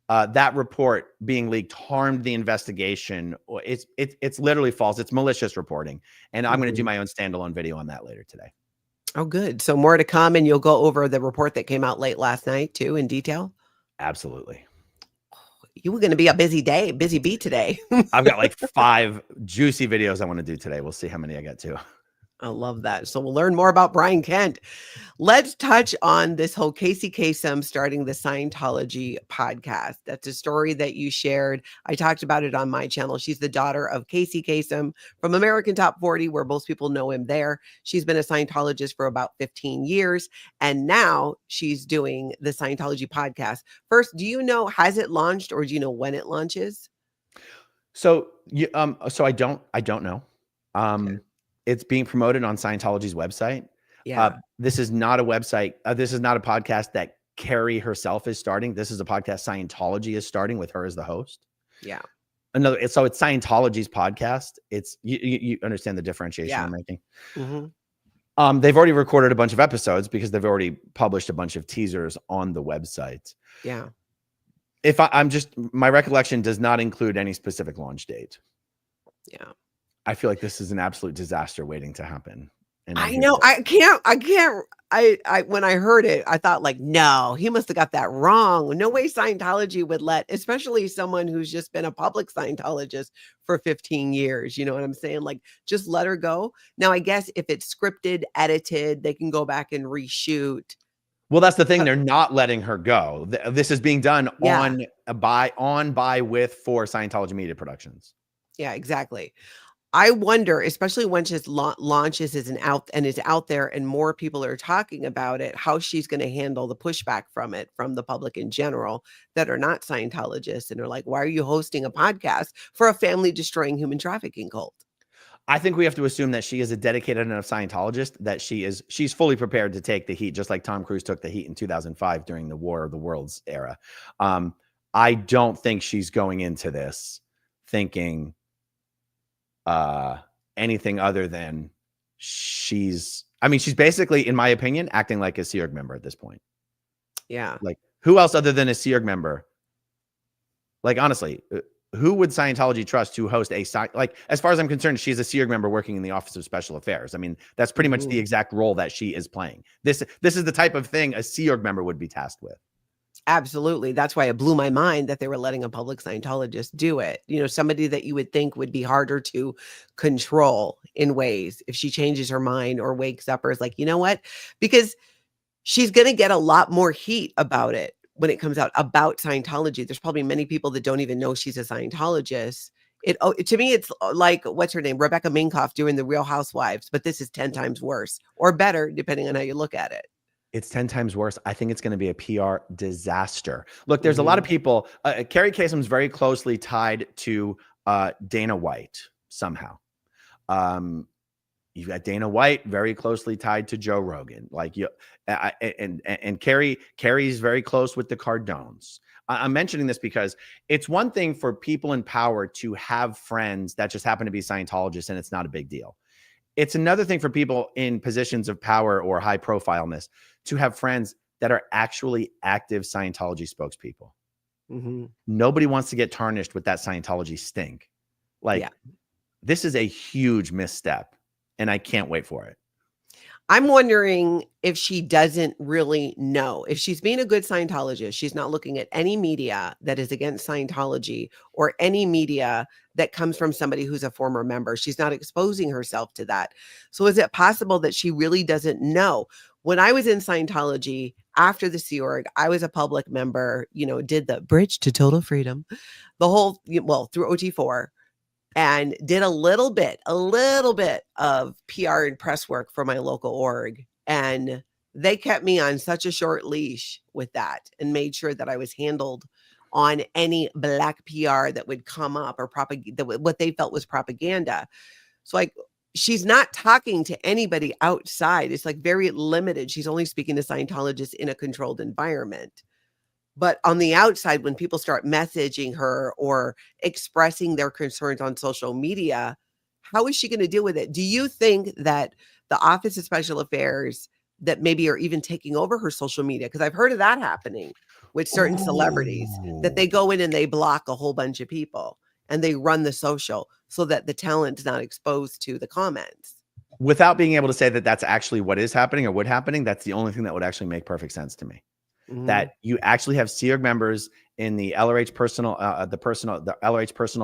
that report being leaked harmed the investigation, it's literally false. It's malicious reporting. And I'm going to do my own standalone video on that later today. Oh, good. So more to come, and you'll go over the report that came out late last night too in detail. Absolutely. You were going to be a busy bee today. I've got like 5 juicy videos I want to do today. We'll see how many I get to. I love that. So we'll learn more about Brian Kent. Let's touch on this whole Casey Kasem starting the Scientology podcast. That's a story that you shared. I talked about it on my channel. She's the daughter of Casey Kasem from American Top 40, where most people know him there. She's been a Scientologist for about 15 years, and now she's doing the Scientology podcast. First, do you know, has it launched, or do you know when it launches? So I don't know. Okay. It's being promoted on Scientology's website. Yeah. This is not a website. This is not a podcast that Carrie herself is starting. This is a podcast Scientology is starting with her as the host. Yeah. So it's Scientology's podcast. It's you understand the differentiation I'm making. Mm-hmm. They've already recorded a bunch of episodes because they've already published a bunch of teasers on the website. Yeah. If my recollection does not include any specific launch date. Yeah. I feel like this is an absolute disaster waiting to happen. And I know. I can't. When I heard it, I thought like, no, he must have got that wrong. No way Scientology would let, especially someone who's just been a public Scientologist for 15 years. You know what I'm saying? Like, just let her go. Now, I guess if it's scripted, edited, they can go back and reshoot. Well, that's the thing. They're not letting her go. This is being done for Scientology Media Productions. Yeah, exactly. I wonder, especially when she launches is out there and more people are talking about it, how she's going to handle the pushback from the public in general that are not Scientologists and are like, why are you hosting a podcast for a family destroying human trafficking cult? I think we have to assume that she is a dedicated enough Scientologist that she's fully prepared to take the heat, just like Tom Cruise took the heat in 2005 during the War of the Worlds era. I don't think she's going into this thinking anything other than she's basically, in my opinion, acting like a Sea Org member at this point. Yeah. Like, who else other than a Sea Org member? Like, honestly, who would Scientology trust to host as far as I'm concerned, she's a Sea Org member working in the Office of Special Affairs. I mean, that's pretty much the exact role that she is playing. This is the type of thing a Sea Org member would be tasked with. Absolutely. That's why it blew my mind that they were letting a public Scientologist do it. You know, somebody that you would think would be harder to control in ways if she changes her mind or wakes up or is like, you know what? Because she's going to get a lot more heat about it when it comes out about Scientology. There's probably many people that don't even know she's a Scientologist. To me, it's like, what's her name? Rebecca Minkoff doing the Real Housewives, but this is 10 times worse or better, depending on how you look at it. It's 10 times worse. I think it's going to be a PR disaster. Look, there's a lot of people. Carrie Kasem's very closely tied to Dana White somehow. You've got Dana White very closely tied to Joe Rogan. And Carrie's very close with the Cardones. I'm mentioning this because it's one thing for people in power to have friends that just happen to be Scientologists, and it's not a big deal. It's another thing for people in positions of power or high profileness to have friends that are actually active Scientology spokespeople. Nobody wants to get tarnished with that Scientology stink. This is a huge misstep, and I can't wait for it. I'm wondering if she doesn't really know. If she's being a good Scientologist, she's not looking at any media that is against Scientology or any media that comes from somebody who's a former member. She's not exposing herself to that. So is it possible that she really doesn't know? When I was in Scientology after the Sea Org, I was a public member, did the Bridge to Total Freedom, the whole, through OT4. And did a little bit of PR and press work for my local org. And they kept me on such a short leash with that and made sure that I was handled on any black PR that would come up or what they felt was propaganda. So she's not talking to anybody outside. It's very limited. She's only speaking to Scientologists in a controlled environment. But on the outside, when people start messaging her or expressing their concerns on social media, how is she going to deal with it? Do you think that the Office of Special Affairs that maybe are even taking over her social media? Because I've heard of that happening with certain celebrities, that they go in and they block a whole bunch of people and they run the social so that the talent is not exposed to the comments. Without being able to say that that's actually what is happening or would happening, that's the only thing that would actually make perfect sense to me. That you actually have Sea Org members in the LRH personal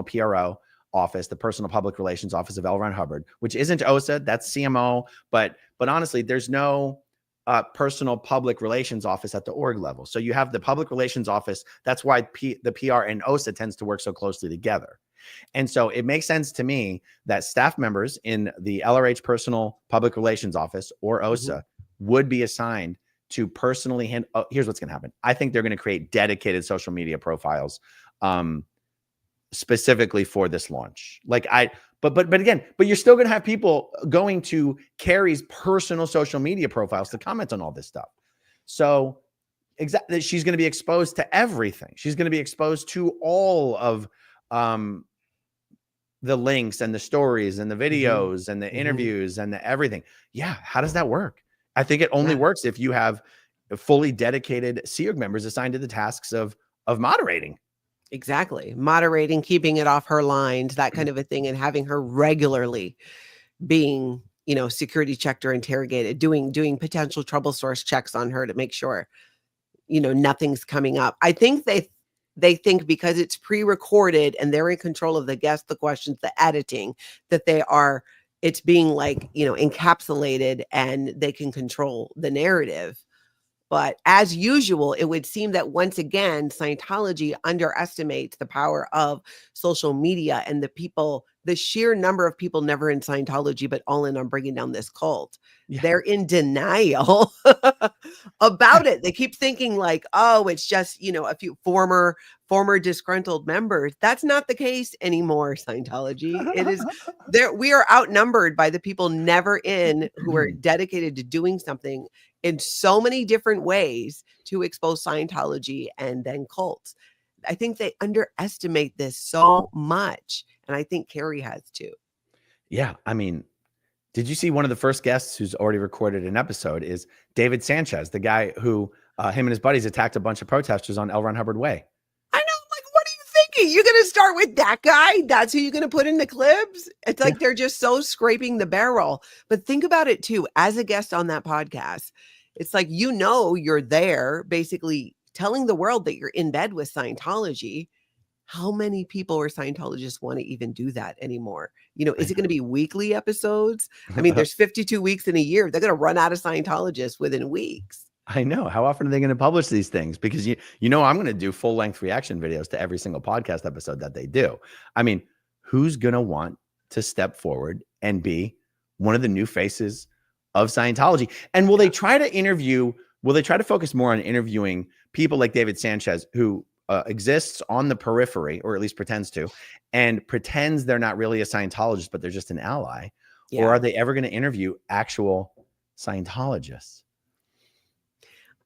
PRO office, the personal public relations office of L. Ron Hubbard, which isn't OSA, that's CMO, but honestly, there's no personal public relations office at the org level. So you have the public relations office. That's why the PR and OSA tends to work so closely together. And so it makes sense to me that staff members in the LRH personal public relations office or OSA would be assigned to personally handle. Here's what's going to happen. I think they're going to create dedicated social media profiles specifically for this launch. But you're still going to have people going to Carrie's personal social media profiles to comment on all this stuff. So Exactly. She's going to be exposed to everything. She's going to be exposed to all of the links and the stories and the videos and the interviews and the everything. Yeah. How does that work? I think it only works if you have fully dedicated SEERG members assigned to the tasks of moderating. Exactly. Moderating, keeping it off her lines, that kind of a thing, and having her regularly being, security checked or interrogated, doing potential trouble source checks on her to make sure, nothing's coming up. I think they think because it's pre-recorded and they're in control of the guests, the questions, the editing, that it's being encapsulated and they can control the narrative. But as usual, it would seem that once again, Scientology underestimates the power of social media and the sheer number of people never in Scientology, but all in on bringing down this cult. Yeah. They're in denial about it. They keep thinking like, oh, it's just, a few former disgruntled members. That's not the case anymore, Scientology. It is there. We are outnumbered by the people never in who are dedicated to doing something in so many different ways to expose Scientology and then cults. I think they underestimate this so much. And I think Carrie has too. Yeah. I mean, did you see one of the first guests who's already recorded an episode is David Sanchez, the guy who him and his buddies attacked a bunch of protesters on L. Ron Hubbard Way. I know. Like, what are you thinking? You're going to start with that guy? That's who you're going to put in the clips? It's like they're just so scraping the barrel. But think about it too. As a guest on that podcast, it's like, you're there basically telling the world that you're in bed with Scientology. How many people or Scientologists want to even do that anymore? Is it going to be weekly episodes? I mean, there's 52 weeks in a year. They're going to run out of Scientologists within weeks. I know. How often are they going to publish these things? Because I'm going to do full-length reaction videos to every single podcast episode that they do. I mean, who's going to want to step forward and be one of the new faces of Scientology? And will they try to focus more on interviewing people like David Sanchez, who exists on the periphery, or at least pretends to, and pretends they're not really a Scientologist, but they're just an ally? Yeah. Or are they ever going to interview actual Scientologists?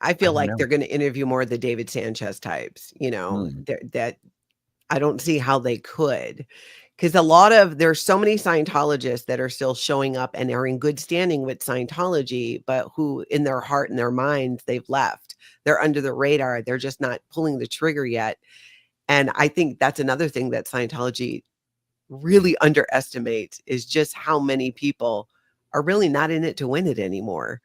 I feel like they're going to interview more of the David Sanchez types, that I don't see how they could, because there's so many Scientologists that are still showing up and are in good standing with Scientology, but who in their heart and their minds, they've left. They're under the radar. They're just not pulling the trigger yet. And I think that's another thing that Scientology really underestimates, is just how many people are really not in it to win it anymore.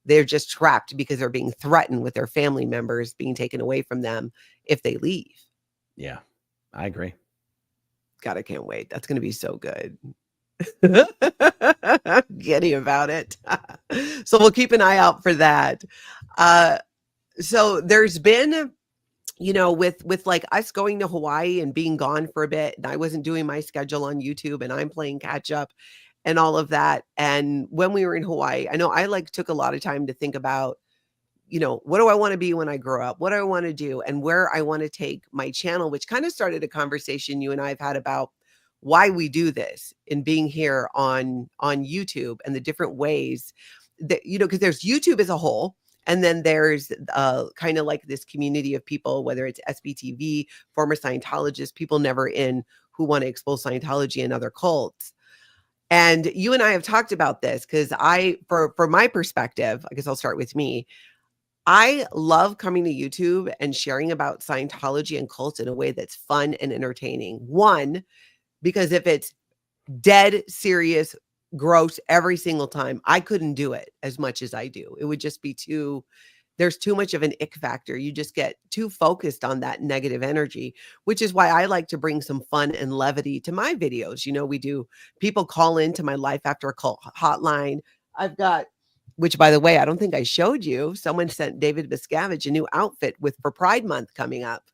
They're just trapped because they're being threatened with their family members being taken away from them if they leave. Yeah, I agree. God, I can't wait. That's going to be so good. Giddy about it. So we'll keep an eye out for that. So there's been, with like us going to Hawaii and being gone for a bit, and I wasn't doing my schedule on YouTube and I'm playing catch up and all of that. And when we were in Hawaii, I know I took a lot of time to think about, what do I want to be when I grow up? What do I want to do? And where I want to take my channel, which kind of started a conversation you and I have had about why we do this and being here on YouTube and the different ways that, because there's YouTube as a whole. And then there's kind of like this community of people, whether it's SBTV, former Scientologists, people never in, who want to expose Scientology and other cults. And you and I have talked about this because for my perspective, I guess I'll start with me. I love coming to YouTube and sharing about Scientology and cults in a way that's fun and entertaining. One, because if it's dead serious, gross every single time, I couldn't do it as much as I do. It would just be there's too much of an ick factor. You just get too focused on that negative energy, which is why I like to bring some fun and levity to my videos. We do, people call into my Life After a Cult hotline. I've got, which by the way, I don't think I showed you, someone sent David Miscavige a new outfit for Pride Month coming up.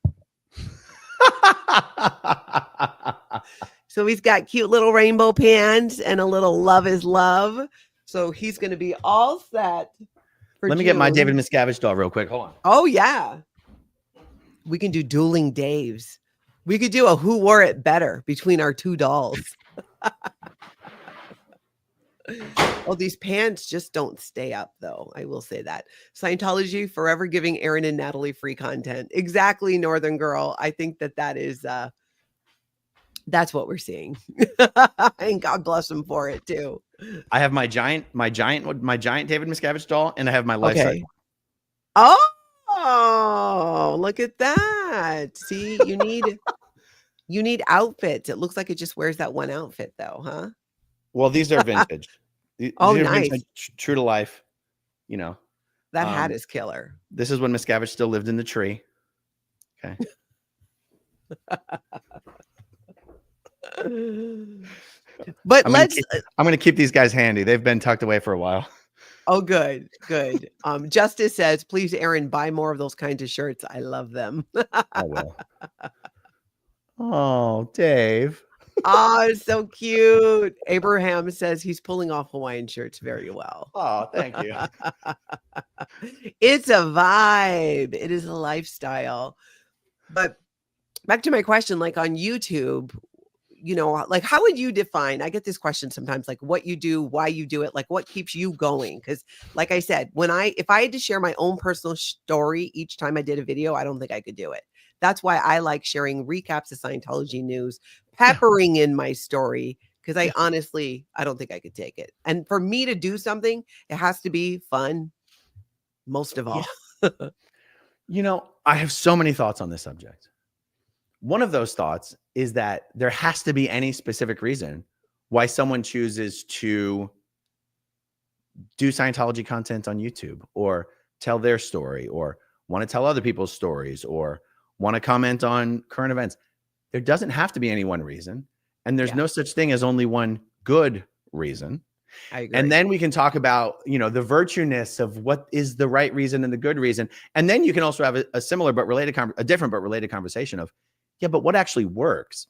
So he's got cute little rainbow pants and a little love is love. So he's going to be all set. Let me get my David Miscavige doll real quick. Hold on. Oh, yeah. We can do dueling Daves. We could do a who wore it better between our two dolls. Oh, these pants just don't stay up, though. I will say that. Scientology forever giving Aaron and Natalie free content. Exactly, Northern Girl. I think that is that's what we're seeing. And God bless them for it too. I have my giant David Miscavige doll, and I have my life size. Okay. Oh, look at that. See, you need outfits. It looks like it just wears that one outfit though, huh? Well, these are vintage. These are nice. vintage, true to life. You know, that hat is killer. This is when Miscavige still lived in the tree. Okay. But I'm going to keep these guys handy. They've been tucked away for a while. Oh, good. Justice says, please, Aaron, buy more of those kinds of shirts. I love them. I will. Oh, Dave. Oh, so cute. Abraham says he's pulling off Hawaiian shirts very well. Oh, thank you. It's a vibe. It is a lifestyle. But back to my question, like on YouTube, you know, like how would you define, I get this question sometimes, like what you do, why you do it, like what keeps you going? Because like I said, if I had to share my own personal story each time I did a video, I don't think I could do it. That's why I like sharing recaps of Scientology news, peppering in my story, because I don't think I could take it. And for me to do something, it has to be fun, most of all. Yeah. You know, I have so many thoughts on this subject. One of those thoughts is that there has to be any specific reason why someone chooses to do Scientology content on YouTube or tell their story or want to tell other people's stories or want to comment on current events. There doesn't have to be any one reason. And there's no such thing as only one good reason. I agree. And then we can talk about, you know, the virtueness of what is the right reason and the good reason. And then you can also have a similar but related, a different but related conversation of, yeah, but what actually works?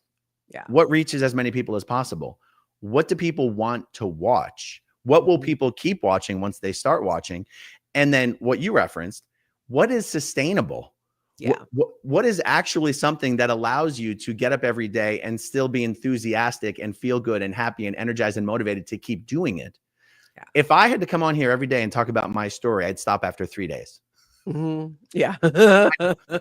Yeah. What reaches as many people as possible? What do people want to watch? What will people keep watching once they start watching? And then what you referenced, what is sustainable? Yeah. What is actually something that allows you to get up every day and still be enthusiastic and feel good and happy and energized and motivated to keep doing it? Yeah. If I had to come on here every day and talk about my story, I'd stop after 3 days. Mm-hmm. Yeah.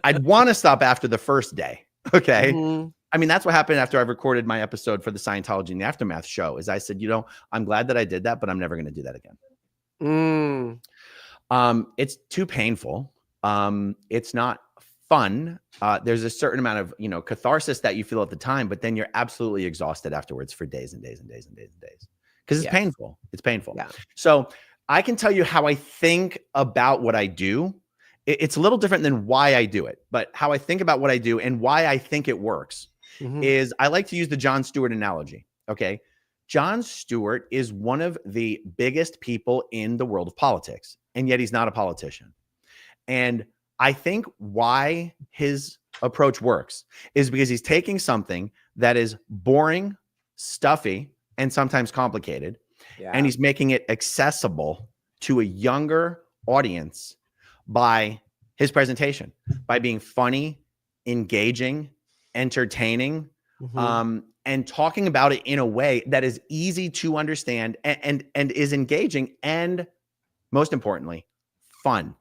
I'd want to stop after the first day. Okay. Mm-hmm. I mean, that's what happened after I recorded my episode for the Scientology and the Aftermath show is I said, you know, I'm glad that I did that, but I'm never going to do that again. It's too painful. It's not fun. There's a certain amount of, you know, catharsis that you feel at the time, but then you're absolutely exhausted afterwards for days and days and days and days and days. Because it's painful. It's painful. Yeah. So I can tell you how I think about what I do. It's a little different than why I do it, but how I think about what I do and why I think it works is I like to use the Jon Stewart analogy. Okay. Jon Stewart is one of the biggest people in the world of politics, and yet he's not a politician. And I think why his approach works is because he's taking something that is boring, stuffy, and sometimes complicated, and he's making it accessible to a younger audience by his presentation, by being funny, engaging, entertaining, and talking about it in a way that is easy to understand and is engaging and, most importantly, fun.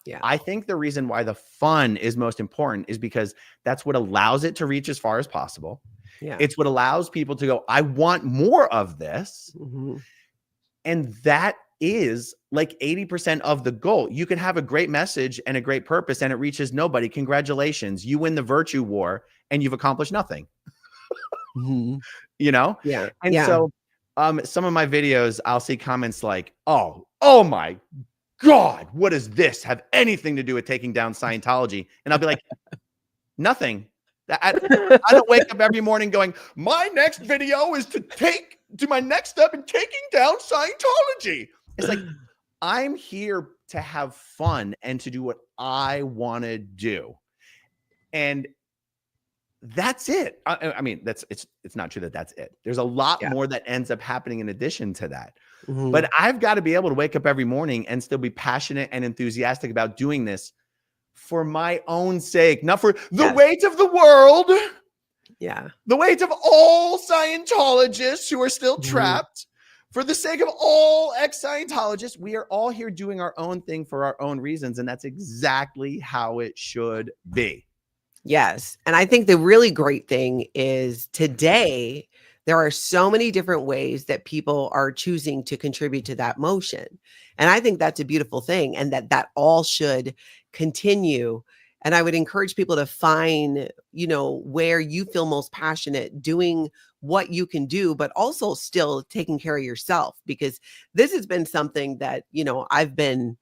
Yeah. I think the reason why the fun is most important is because that's what allows it to reach as far as possible. Yeah. It's what allows people to go, I want more of this. And that is like 80% of the goal. You can have a great message and a great purpose and it reaches nobody. Congratulations. You win the virtue war and you've accomplished nothing. You know? Yeah. And so some of my videos, I'll see comments like, oh my God, what does this have anything to do with taking down Scientology? And I'll be like, nothing. I don't wake up every morning going, my next video is to my next step in taking down Scientology. It's like, I'm here to have fun and to do what I want to do. And that's it. I mean, it's not true that that's it. There's a lot more that ends up happening in addition to that. But I've got to be able to wake up every morning and still be passionate and enthusiastic about doing this for my own sake, not for the weight of the world. Yeah. The weight of all Scientologists who are still trapped, for the sake of all ex-Scientologists, we are all here doing our own thing for our own reasons. And that's exactly how it should be. Yes. And I think the really great thing is today, there are so many different ways that people are choosing to contribute to that motion. And I think that's a beautiful thing, and that all should continue. And I would encourage people to find, where you feel most passionate doing what you can do, but also still taking care of yourself, because this has been something that, I've been,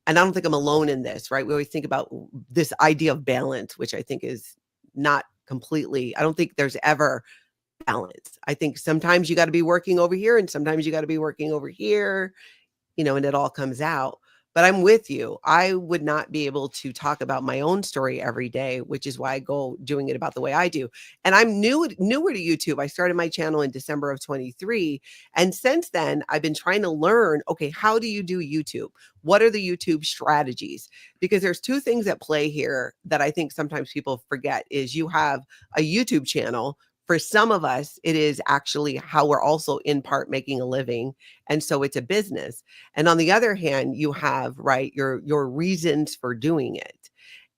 and I don't think I'm alone in this, right? We always think about this idea of balance, which I think is not completely, I don't think there's ever balance. I think sometimes you got to be working over here and sometimes you got to be working over here, and it all comes out. But I'm with you. I would not be able to talk about my own story every day, which is why I go doing it about the way I do. And I'm newer to YouTube. I started my channel in December of 23. And since then, I've been trying to learn, okay, how do you do YouTube? What are the YouTube strategies? Because there's two things at play here that I think sometimes people forget is you have a YouTube channel. For some of us, it is actually how we're also in part making a living. And so it's a business. And on the other hand, you have, right, your reasons for doing it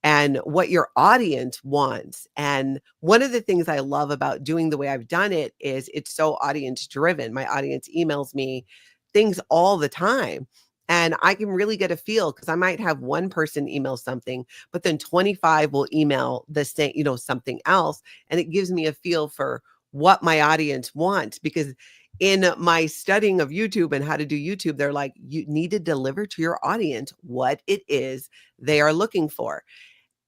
and what your audience wants. And one of the things I love about doing the way I've done it is it's so audience driven. My audience emails me things all the time. And I can really get a feel because I might have one person email something, but then 25 will email the same, something else. And it gives me a feel for what my audience wants. Because in my studying of YouTube and how to do YouTube, they're like, you need to deliver to your audience what it is they are looking for.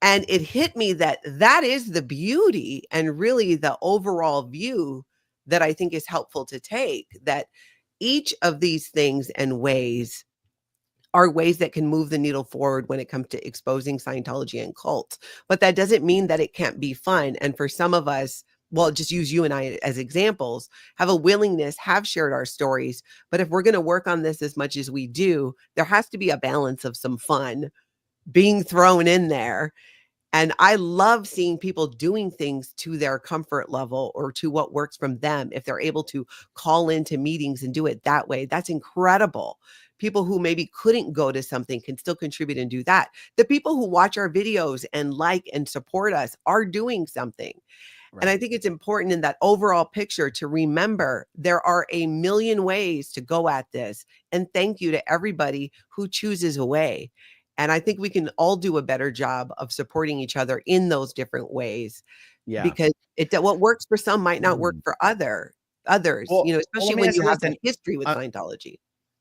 And it hit me that is the beauty and really the overall view that I think is helpful to take, that each of these things and ways are ways that can move the needle forward when it comes to exposing Scientology and cults. But that doesn't mean that it can't be fun. And for some of us, well, just use you and I as examples, have a willingness, have shared our stories. But if we're going to work on this as much as we do, there has to be a balance of some fun being thrown in there. And I love seeing people doing things to their comfort level or to what works from them. If they're able to call into meetings and do it that way, that's incredible. People who maybe couldn't go to something can still contribute and do that. The people who watch our videos and like and support us are doing something. Right. And I think it's important in that overall picture to remember there are a million ways to go at this. And thank you to everybody who chooses a way. And I think we can all do a better job of supporting each other in those different ways. Yeah. Because what works for some might not work for others, well, especially when you have that history with Scientology.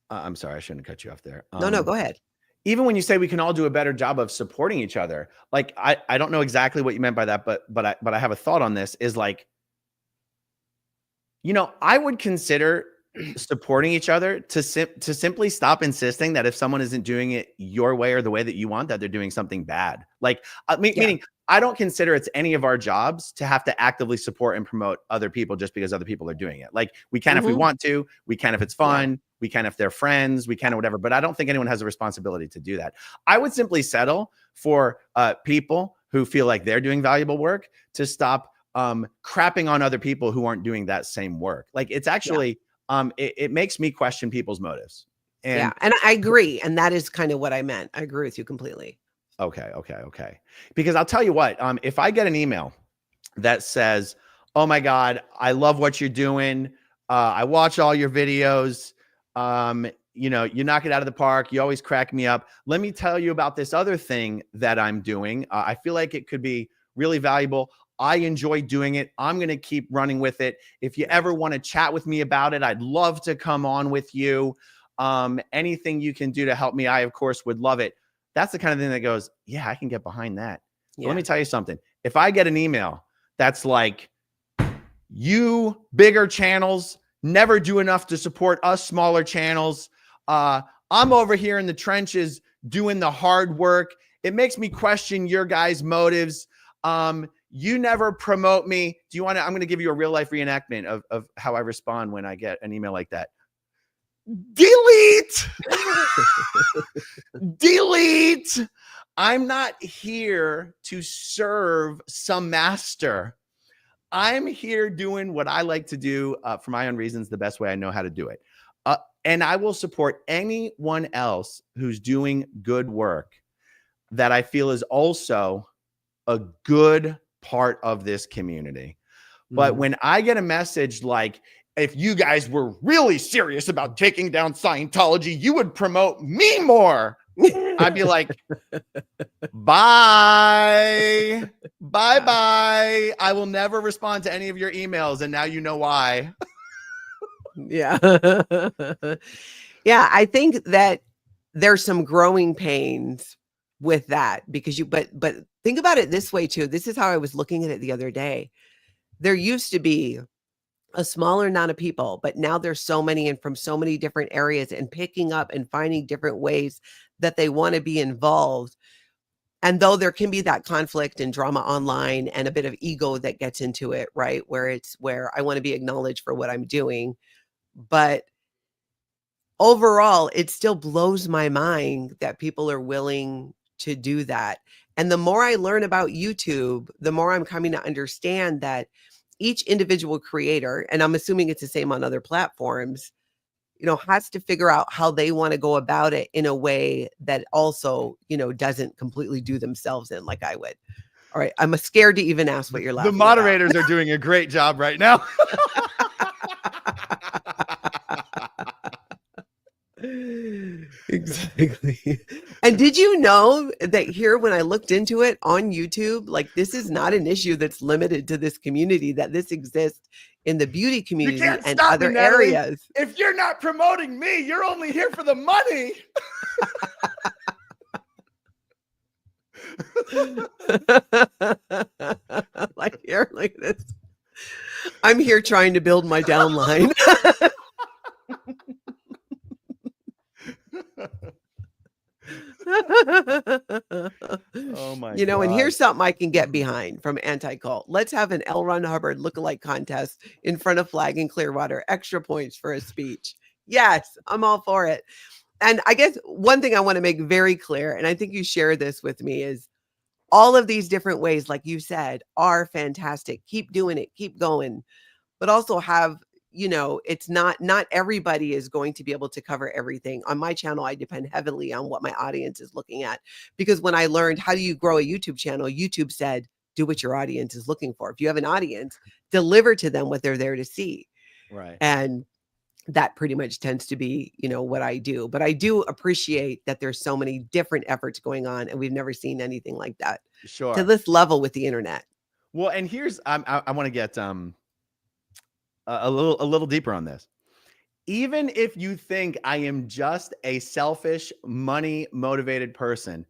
I'm sorry, I shouldn't cut you off there. No, go ahead. Even when you say we can all do a better job of supporting each other, like I don't know exactly what you meant by that, but I have a thought on this is like, I would consider supporting each other to simply stop insisting that if someone isn't doing it your way or the way that you want, that they're doing something bad. Like, meaning I don't consider it's any of our jobs to have to actively support and promote other people just because other people are doing it. Like we can if we want to, we can if it's fun, we can if they're friends, we can whatever. But I don't think anyone has a responsibility to do that. I would simply settle for people who feel like they're doing valuable work to stop crapping on other people who aren't doing that same work. Like it's actually it makes me question people's motives. And I agree. And that is kind of what I meant. I agree with you completely. Okay. Because I'll tell you what, if I get an email that says, oh my God, I love what you're doing. I watch all your videos. You knock it out of the park. You always crack me up. Let me tell you about this other thing that I'm doing. I feel like it could be really valuable. I enjoy doing it. I'm going to keep running with it. If you ever want to chat with me about it, I'd love to come on with you. Anything you can do to help me, I, of course, would love it. That's the kind of thing that goes, yeah, I can get behind that. Yeah. Let me tell you something. If I get an email that's like, you bigger channels never do enough to support us smaller channels. I'm over here in the trenches doing the hard work. It makes me question your guys' motives. You never promote me. Do you want to? I'm going to give you a real life reenactment of how I respond when I get an email like that. Delete. Delete. I'm not here to serve some master. I'm here doing what I like to do for my own reasons, the best way I know how to do it. And I will support anyone else who's doing good work that I feel is also a good part of this community. But when I get a message like, if you guys were really serious about taking down Scientology, you would promote me more. I'd be like, bye. Bye. I will never respond to any of your emails. And now you know why. Yeah. Yeah. I think that there's some growing pains with that because but think about it this way too. This is how I was looking at it the other day. There used to be a smaller amount of people, but now there's so many and from so many different areas and picking up and finding different ways that they want to be involved. And though there can be that conflict and drama online and a bit of ego that gets into it, right? Where I want to be acknowledged for what I'm doing. But overall, it still blows my mind that people are willing to do that. And the more I learn about YouTube, the more I'm coming to understand that each individual creator, and I'm assuming it's the same on other platforms, has to figure out how they want to go about it in a way that also, doesn't completely do themselves in like I would. All right. I'm scared to even ask what you're laughing The moderators are doing a great job right now. Exactly. And did you know that here, when I looked into it on YouTube, like this is not an issue that's limited to this community, that this exists in the beauty community and other areas. If you're not promoting me, you're only here for the money. Like here, like this. I'm here trying to build my downline. Oh my God. And here's something I can get behind from anti-cult. Let's have an L. Ron Hubbard lookalike contest in front of Flag in Clearwater. Extra points for a speech. Yes, I'm all for it. And I guess one thing I want to make very clear, and I think you share this with me, is all of these different ways, like you said, are fantastic. Keep doing it. Keep going. But also have, it's not everybody is going to be able to cover everything. On my channel, I depend heavily on what my audience is looking at. Because when I learned how do you grow a YouTube channel, YouTube said, do what your audience is looking for. If you have an audience, deliver to them what they're there to see. Right. And that pretty much tends to be, what I do. But I do appreciate that there's so many different efforts going on, and we've never seen anything like that. Sure. To this level with the internet. Well, and here's I want to get a little deeper on this. Even if you think I am just a selfish, money motivated person,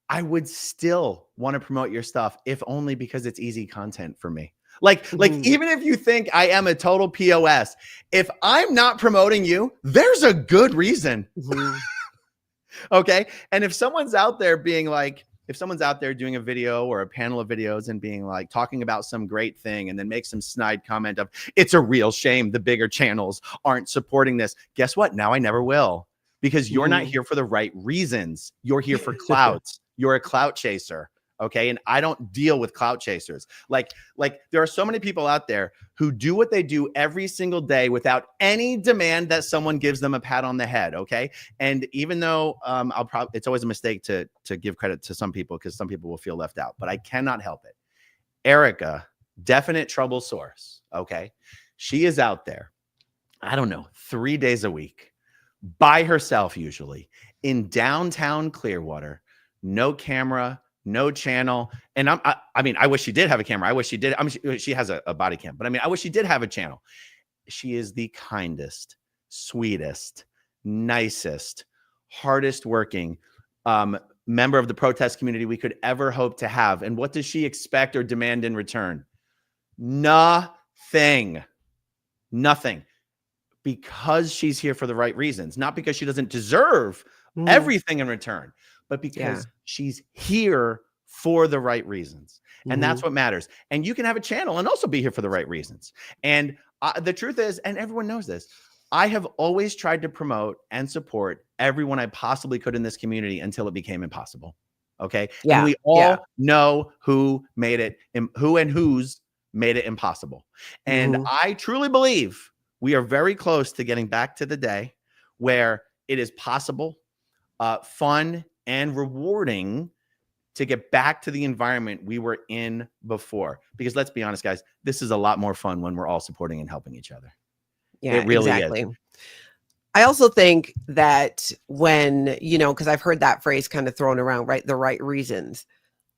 I would still want to promote your stuff, if only because it's easy content for me. Like even if you think I am a total POS, if I'm not promoting you, there's a good reason. Okay. And if someone's out there being like, if someone's out there doing a video or a panel of videos and being like talking about some great thing and then make some snide comment of, it's a real shame the bigger channels aren't supporting this. Guess what? Now I never will, because you're not here for the right reasons. You're here for clout. You're a clout chaser. Okay. And I don't deal with clout chasers. Like there are so many people out there who do what they do every single day without any demand that someone gives them a pat on the head. Okay. And even though it's always a mistake to give credit to some people, because some people will feel left out, but I cannot help it. Erica, definite trouble source. Okay. She is out there, I don't know, 3 days a week by herself, usually in downtown Clearwater, no camera, no channel. And I mean, I wish she did have a camera. I wish she did. I mean, she has a body cam, but I mean, I wish she did have a channel. She is the kindest, sweetest, nicest, hardest working member of the protest community we could ever hope to have. And what does she expect or demand in return? Nothing. Because she's here for the right reasons, not because she doesn't deserve everything in return, but because she's here for the right reasons. And that's what matters. And you can have a channel and also be here for the right reasons. And the truth is, and everyone knows this, I have always tried to promote and support everyone I possibly could in this community until it became impossible. Okay. Yeah. And we all know who made it, who and whose made it impossible. And I truly believe We are very close to getting back to the day where it is possible, fun, and rewarding to get back to the environment we were in before. Because let's be honest, guys, this is a lot more fun when we're all supporting and helping each other. Yeah, It really exactly. is. I also think that when, because I've heard that phrase kind of thrown around, right? The right reasons.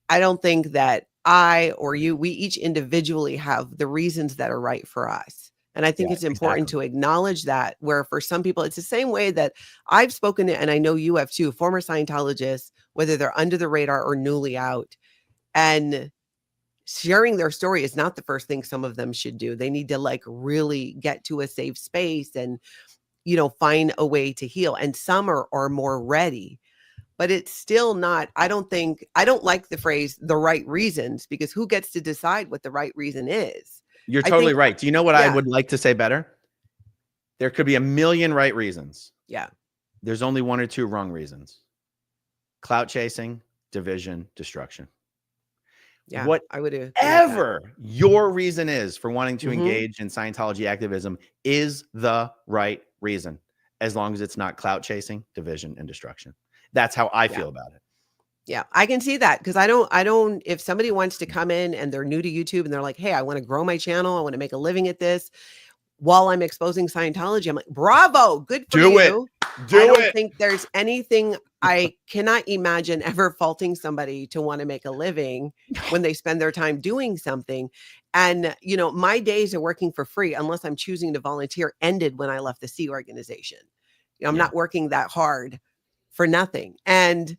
I don't think that I or you, we each individually have the reasons that are right for us. And I think Yeah, it's important exactly. to acknowledge that, where for some people, it's the same way that I've spoken to, and I know you have too, former Scientologists, whether they're under the radar or newly out, and sharing their story is not the first thing some of them should do. They need to like really get to a safe space and, find a way to heal. And some are more ready, but it's still not, I don't like the phrase, the right reasons, because who gets to decide what the right reason is? You're I totally think, right. Do you know what I yeah, would like to say better? There could be a million right reasons. yeah, There's only one or two wrong reasons. Clout chasing, division, destruction. yeah, I would agree with that. Whatever your reason is for wanting to Mhm. engage in Scientology activism is the right reason, as long as it's not clout chasing, division, and destruction. That's how I feel about it. Yeah, I can see that, because I don't, if somebody wants to come in and they're new to YouTube and they're like, hey, I want to grow my channel, I want to make a living at this while I'm exposing Scientology, I'm like, bravo, good for Do it. you. Do I don't it. think there's anything, I cannot imagine ever faulting somebody to want to make a living when they spend their time doing something. And, my days of working for free, unless I'm choosing to volunteer, ended when I left the Sea organization. I'm Yeah. not working that hard for nothing. And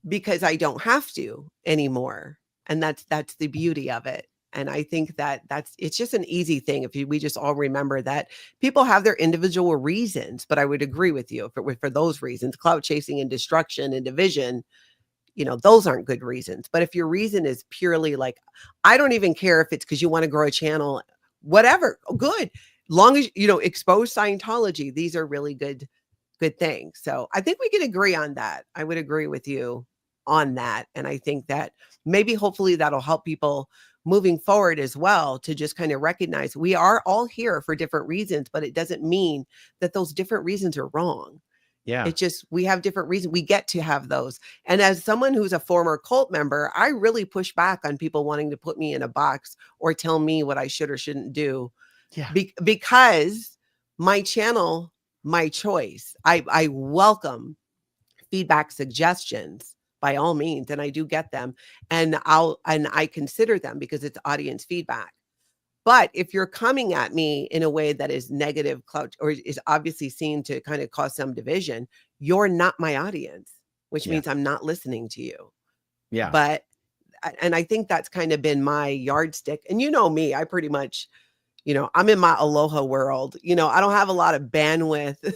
because I don't have to anymore. And that's the beauty of it. And I think that it's just an easy thing if we just all remember that people have their individual reasons. But I would agree with you, if it were for those reasons, clout chasing and destruction and division, those aren't good reasons. But if your reason is purely like, I don't even care if it's because you want to grow a channel, whatever, good. Long as, expose Scientology, these are really good things. So I think we can agree on that. I would agree with you on that. And I think that maybe hopefully that'll help people moving forward as well, to just kind of recognize we are all here for different reasons, but it doesn't mean that those different reasons are wrong. Yeah. It's just, we have different reasons. We get to have those. And as someone who's a former cult member, I really push back on people wanting to put me in a box or tell me what I should or shouldn't do. Yeah. Because my channel, my choice. I welcome feedback, suggestions by all means, and I do get them, and I consider them because it's audience feedback. But if you're coming at me in a way that is negative, clout, or is obviously seen to kind of cause some division, you're not my audience, which means I'm not listening to you. Yeah. But, and I think that's kind of been my yardstick. And me, I pretty much, I'm in my aloha world. I don't have a lot of bandwidth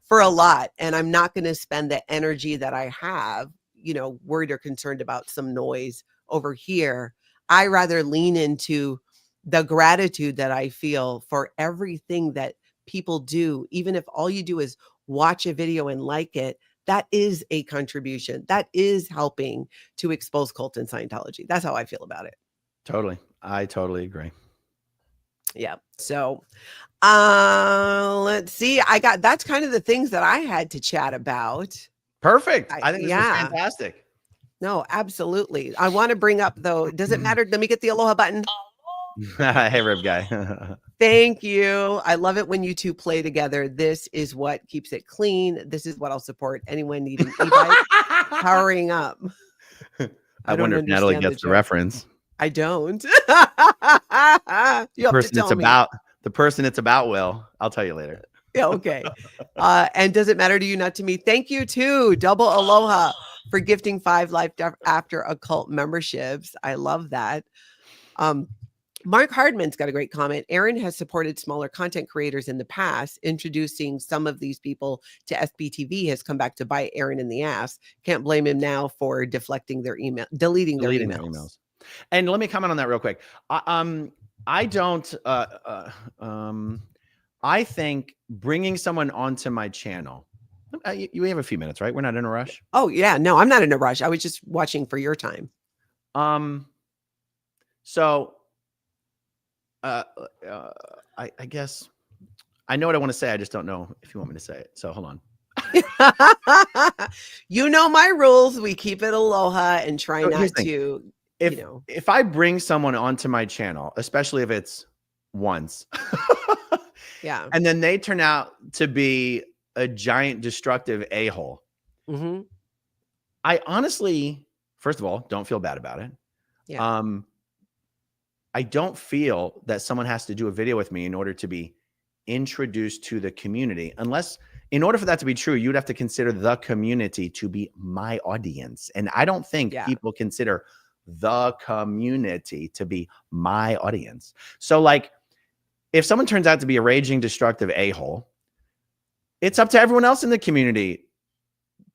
for a lot. And I'm not going to spend the energy that I have, worried or concerned about some noise over here. I rather lean into the gratitude that I feel for everything that people do. Even if all you do is watch a video and like it, that is a contribution. That is helping to expose cult and Scientology. That's how I feel about it. Totally. I totally agree. Yeah. So, let's see. That's kind of the things that I had to chat about. Perfect. I think this was yeah. fantastic. No, absolutely. I want to bring up though, does it matter? Let me get the aloha button. Hey, Rib Guy. Thank you. I love it when you two play together. This is what keeps it clean. This is what I'll support anyone needing e-bike powering up. I wonder if Natalie gets the reference. I don't. You have to tell me. The person it's about will. I'll tell you later. Yeah, okay. And does it matter to you, not to me? Thank you too. Double aloha for gifting 5 life after occult memberships. I love that. Mark Hardman's got a great comment. Aaron has supported smaller content creators in the past. Introducing some of these people to SBTV has come back to bite Aaron in the ass. Can't blame him now for deflecting their email, deleting their emails. And let me comment on that real quick. I don't. I think bringing someone onto my channel. You have a few minutes, right? We're not in a rush. Oh yeah, no, I'm not in a rush. I was just watching for your time. So, I guess I know what I want to say. I just don't know if you want me to say it. So hold on. You know my rules. We keep it aloha and try So not here's the thing. to, If I bring someone onto my channel, especially if it's once, yeah. and then they turn out to be a giant destructive a-hole, Mm-hmm. I honestly, first of all, don't feel bad about it. Yeah. I don't feel that someone has to do a video with me in order to be introduced to the community, unless in order for that to be true, you'd have to consider the community to be my audience. And I don't think people consider the community to be my audience. So like, if someone turns out to be a raging, destructive a-hole, it's up to everyone else in the community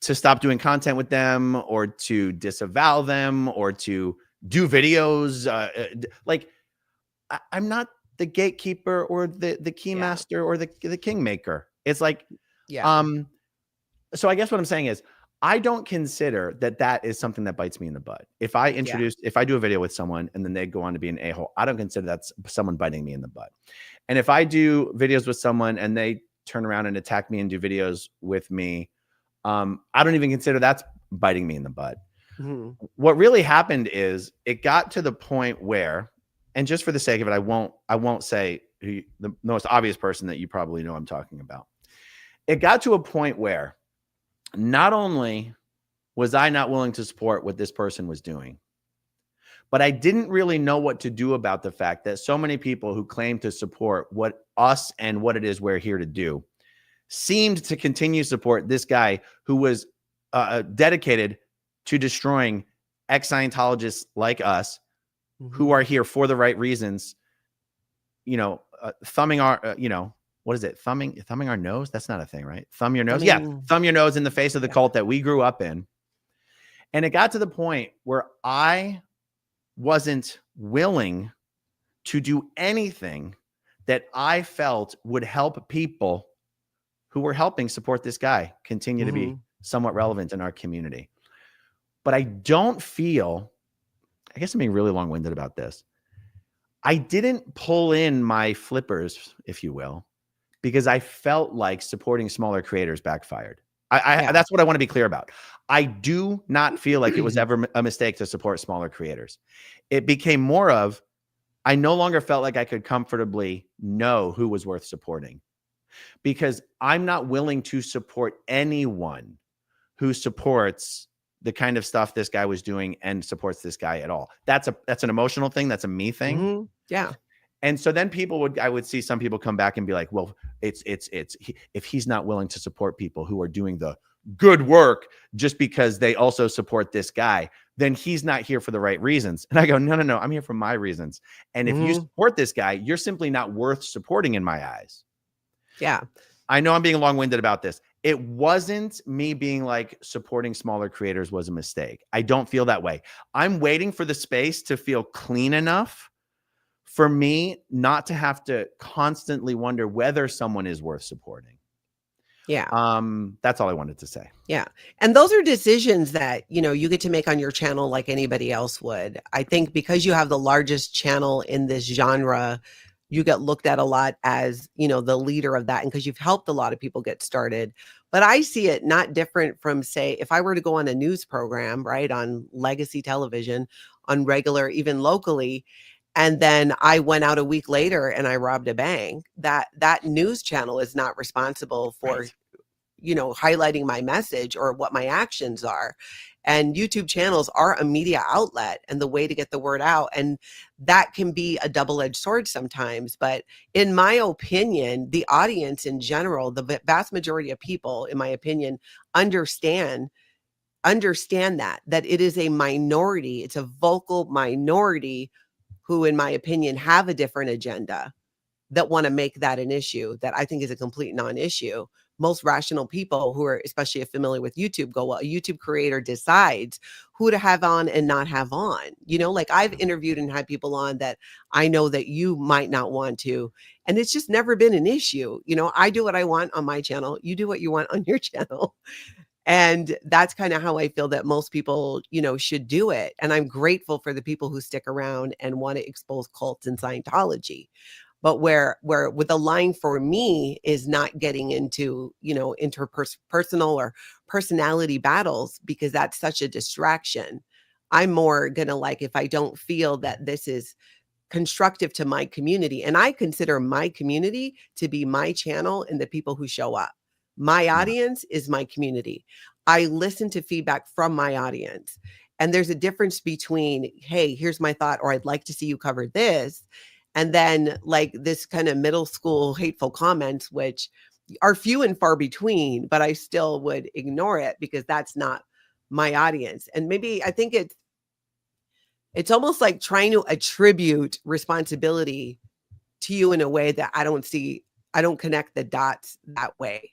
to stop doing content with them or to disavow them or to do videos. Like, I'm not the gatekeeper or the keymaster or the kingmaker. It's like, so I guess what I'm saying is I don't consider that is something that bites me in the butt. If I do a video with someone and then they go on to be an a-hole, I don't consider that's someone biting me in the butt. And if I do videos with someone and they turn around and attack me and do videos with me, I don't even consider that's biting me in the butt. Mm-hmm. What really happened is it got to the point where, and just for the sake of it, I won't say the most obvious person that you probably know I'm talking about. It got to a point where not only was I not willing to support what this person was doing, but I didn't really know what to do about the fact that so many people who claim to support what us and what it is we're here to do seemed to continue to support this guy who was dedicated to destroying ex-Scientologists like us, who are here for the right reasons, thumbing our, what is it? Thumbing our nose? That's not a thing, right? Thumb your nose. Thumb your nose in the face of the cult that we grew up in. And it got to the point where I wasn't willing to do anything that I felt would help people who were helping support this guy continue to be somewhat relevant in our community. But I don't feel, I guess I'm being really long-winded about this. I didn't pull in my flippers, if you will, because I felt like supporting smaller creators backfired. That's what I want to be clear about. I do not feel like it was ever a mistake to support smaller creators. It became more of, I no longer felt like I could comfortably know who was worth supporting, because I'm not willing to support anyone who supports the kind of stuff this guy was doing and supports this guy at all. That's an emotional thing. That's a me thing. Mm-hmm. Yeah. And so then I would see some people come back and be like, well, if he's not willing to support people who are doing the good work just because they also support this guy, then he's not here for the right reasons. And I go, no, I'm here for my reasons. And if you support this guy, you're simply not worth supporting in my eyes. Yeah. I know I'm being long-winded about this. It wasn't me being like supporting smaller creators was a mistake. I don't feel that way. I'm waiting for the space to feel clean enough for me not to have to constantly wonder whether someone is worth supporting. Yeah. That's all I wanted to say. Yeah. And those are decisions that, you get to make on your channel like anybody else would. I think because you have the largest channel in this genre, you get looked at a lot as, the leader of that. And because you've helped a lot of people get started. But I see it not different from, say, if I were to go on a news program, right, on legacy television, on regular, even locally, and then I went out a week later and I robbed a bank, that news channel is not responsible for, highlighting my message or what my actions are. And YouTube channels are a media outlet and the way to get the word out. And that can be a double-edged sword sometimes. But in my opinion, the audience in general, the vast majority of people, in my opinion, understand that it is a minority. It's a vocal minority who, in my opinion, have a different agenda that want to make that an issue that I think is a complete non-issue. Most rational people who are especially familiar with YouTube go, well, a YouTube creator decides who to have on and not have on. Like I've interviewed and had people on that I know that you might not want to, and it's just never been an issue. I do what I want on my channel. You do what you want on your channel. And that's kind of how I feel that most people, should do it. And I'm grateful for the people who stick around and want to expose cults and Scientology. but where with the line for me is not getting into, interpersonal or personality battles, because that's such a distraction. I'm more gonna, like, if I don't feel that this is constructive to my community, and I consider my community to be my channel and the people who show up. My Yeah. audience is my community. I listen to feedback from my audience. And there's a difference between, hey, here's my thought, or I'd like to see you cover this. And then, like, this kind of middle school hateful comments, which are few and far between, but I still would ignore it because that's not my audience. And maybe I think it's almost like trying to attribute responsibility to you in a way that I don't connect the dots that way,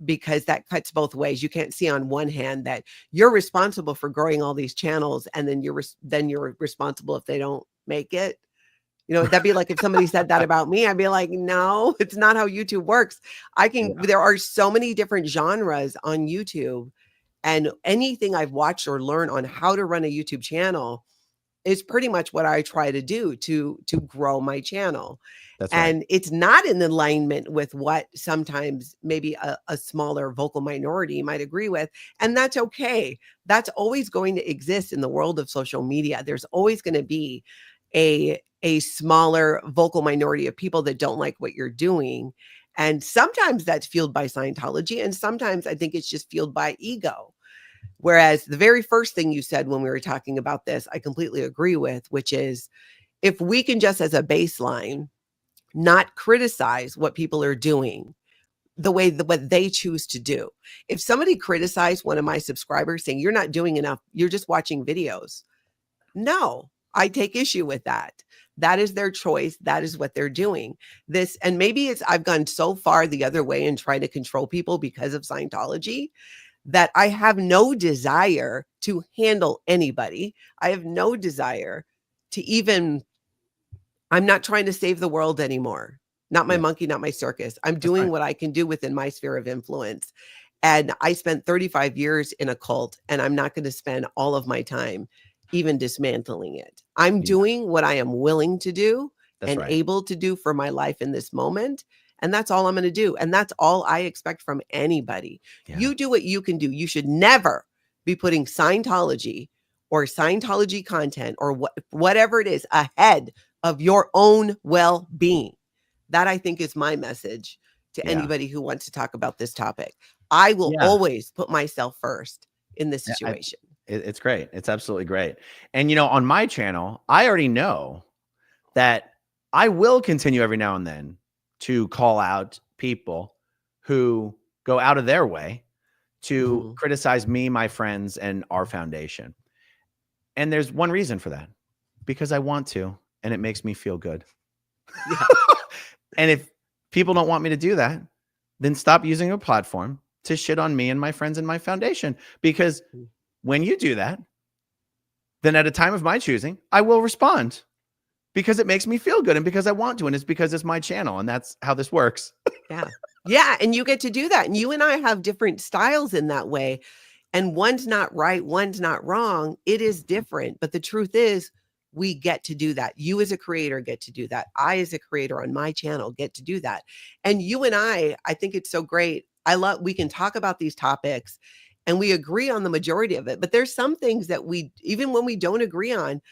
because that cuts both ways. You can't see on one hand that you're responsible for growing all these channels, and then you're responsible if they don't make it. That'd be like if somebody said that about me, I'd be like, no, it's not how YouTube works. There are so many different genres on YouTube, and anything I've watched or learned on how to run a YouTube channel is pretty much what I try to do to grow my channel. That's right. And it's not in alignment with what sometimes maybe a smaller vocal minority might agree with. And that's okay. That's always going to exist in the world of social media. There's always going to be a smaller vocal minority of people that don't like what you're doing. And sometimes that's fueled by Scientology. And sometimes I think it's just fueled by ego. Whereas the very first thing you said when we were talking about this, I completely agree with, which is, if we can just as a baseline not criticize what people are doing the way what they choose to do. If somebody criticized one of my subscribers saying, you're not doing enough, you're just watching videos. No, I take issue with that. That is their choice. That is what they're doing. And maybe I've gone so far the other way and try to control people because of Scientology, that I have no desire to handle anybody. I have no desire to I'm not trying to save the world anymore. Not my monkey, not my circus. I'm doing what I can do within my sphere of influence. And I spent 35 years in a cult, and I'm not going to spend all of my time even dismantling it. I'm doing what I am willing to do able to do for my life in this moment. And that's all I'm going to do. And that's all I expect from anybody. Yeah. You do what you can do. You should never be putting Scientology or Scientology content or whatever it is ahead of your own well-being. That, I think, is my message to anybody who wants to talk about this topic. I will always put myself first in this situation. It's great. It's absolutely great. And, on my channel, I already know that I will continue every now and then to call out people who go out of their way to criticize me, my friends, and our foundation. And there's one reason for that, because I want to, and it makes me feel good. Yeah. And if people don't want me to do that, then stop using a platform to shit on me and my friends and my foundation. Because when you do that, then at a time of my choosing, I will respond. Because it makes me feel good, and because I want to, and it's because it's my channel, and that's how this works. Yeah. Yeah. And you get to do that. And you and I have different styles in that way. And one's not right, one's not wrong. It is different. But the truth is, we get to do that. You as a creator get to do that. I as a creator on my channel get to do that. And you and I think it's so great. We can talk about these topics and we agree on the majority of it. But there's some things that even when we don't agree on,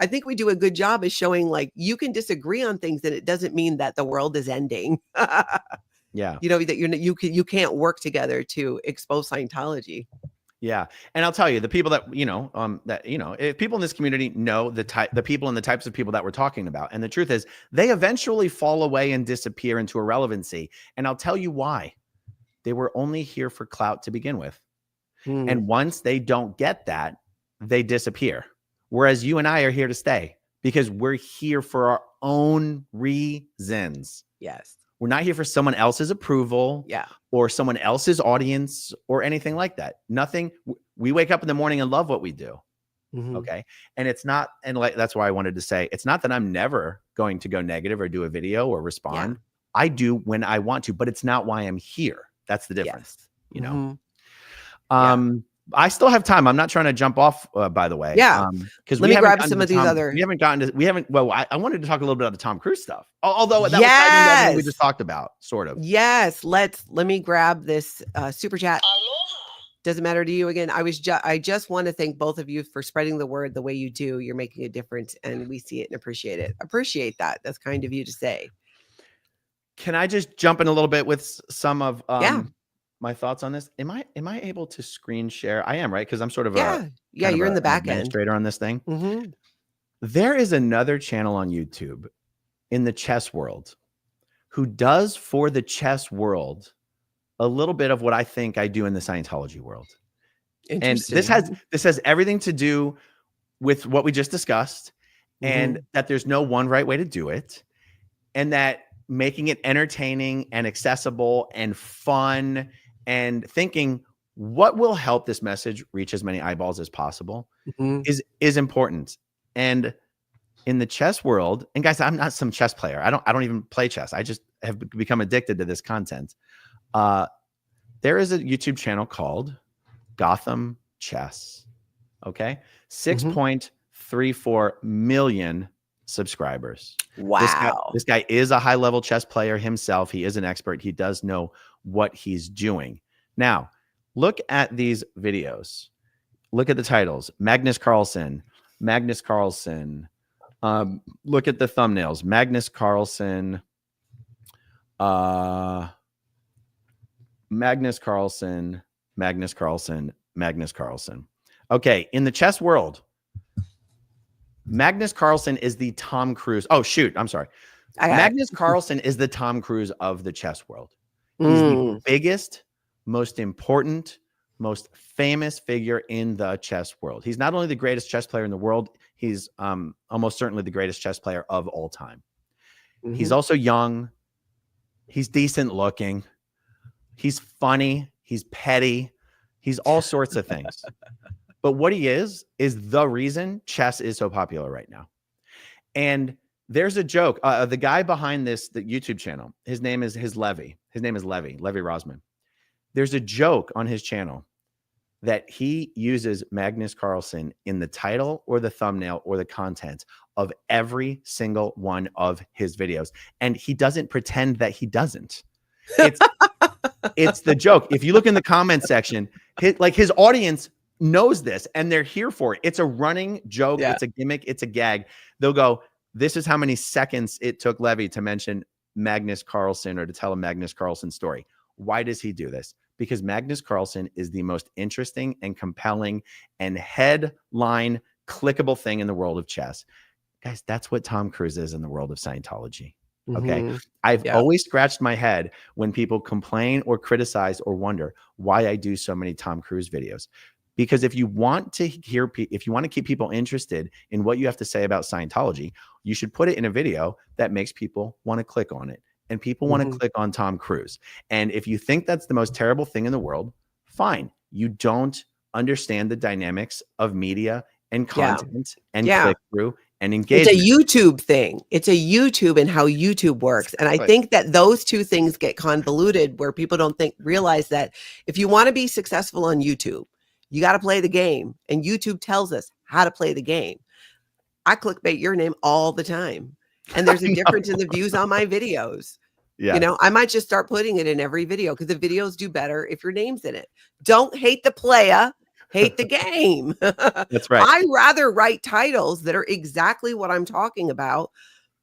I think we do a good job of showing, like, you can disagree on things, and it doesn't mean that the world is ending. Yeah. That you can't work together to expose Scientology. Yeah. And I'll tell you, the people that, if people in this community know the people and the types of people that we're talking about. And the truth is, they eventually fall away and disappear into irrelevancy. And I'll tell you why. They were only here for clout to begin with. And once they don't get that, they disappear. Whereas you and I are here to stay, because we're here for our own reasons. Yes. We're not here for someone else's approval, or someone else's audience or anything like that. Nothing. We wake up in the morning and love what we do. Okay. And it's not, and that's why I wanted to say, it's not that I'm never going to go negative or do a video or respond. Yeah. I do when I want to, but it's not why I'm here. That's the difference, I still have time. I'm not trying to jump off, by the way. Yeah. Because let me grab some of these other. Well, I wanted to talk a little bit about the Tom Cruise stuff. Although that was everything we just talked about, sort of. Yes. Let me grab this super chat. Doesn't matter to you again. I just want to thank both of you for spreading the word the way you do. You're making a difference, and we see it and appreciate it. Appreciate that. That's kind of you to say. Can I just jump in a little bit with some of my thoughts on this? Am I able to screen share? I am, right? Because I'm sort of you're in the back end administrator on this thing. Mm-hmm. There is another channel on YouTube in the chess world who does for the chess world a little bit of what I think I do in the Scientology world. And this has everything to do with what we just discussed, and that there's no one right way to do it, and that making it entertaining and accessible and fun and thinking what will help this message reach as many eyeballs as possible is important. And in the chess world, and guys, I'm not some chess player. I don't even play chess. I just have become addicted to this content. There is a YouTube channel called Gotham Chess. Okay. 6.34 million subscribers. Wow. This guy is a high-level chess player himself. He is an expert. He does know what he's doing. Now, look at these videos. Look at the titles. Magnus Carlsen. Look at the thumbnails. Magnus Carlsen. Okay, in the chess world, Magnus Carlsen is the Tom Cruise. Oh, shoot. I'm sorry. Magnus Carlsen is the Tom Cruise of the chess world. He's the biggest, most important, most famous figure in the chess world. He's not only the greatest chess player in the world, he's almost certainly the greatest chess player of all time. He's also young. He's decent looking. He's funny. He's petty. He's all sorts of things. But what he is the reason chess is so popular right now. And there's a joke. The guy behind the YouTube channel, his name is Levi. His name is Levi Rosman. There's a joke on his channel that he uses Magnus Carlsen in the title or the thumbnail or the content of every single one of his videos. And he doesn't pretend that he doesn't. It's the joke. If you look in the comment section, his audience knows this and they're here for it. It's a running joke. Yeah. It's a gimmick. It's a gag. They'll go, this is how many seconds it took Levi to mention Magnus Carlsen or to tell a Magnus Carlsen story. Why does he do this? Because Magnus Carlsen is the most interesting and compelling and headline clickable thing in the world of chess. Guys, that's what Tom Cruise is in the world of Scientology. Okay. I've always scratched my head when people complain or criticize or wonder why I do so many Tom Cruise videos. Because if you want to keep people interested in what you have to say about Scientology, you should put it in a video that makes people want to click on it. And people want to click on Tom Cruise. And if you think that's the most terrible thing in the world, fine. You don't understand the dynamics of media and content and click through and engagement. It's a YouTube thing. It's a YouTube and how YouTube works. And I think that those two things get convoluted where people don't realize that if you want to be successful on YouTube, you got to play the game. And YouTube tells us how to play the game. I clickbait your name all the time. And there's a difference in the views on my videos. Yeah. You know, I might just start putting it in every video because the videos do better if your name's in it. Don't hate the playa, hate the game. That's right. I rather write titles that are exactly what I'm talking about.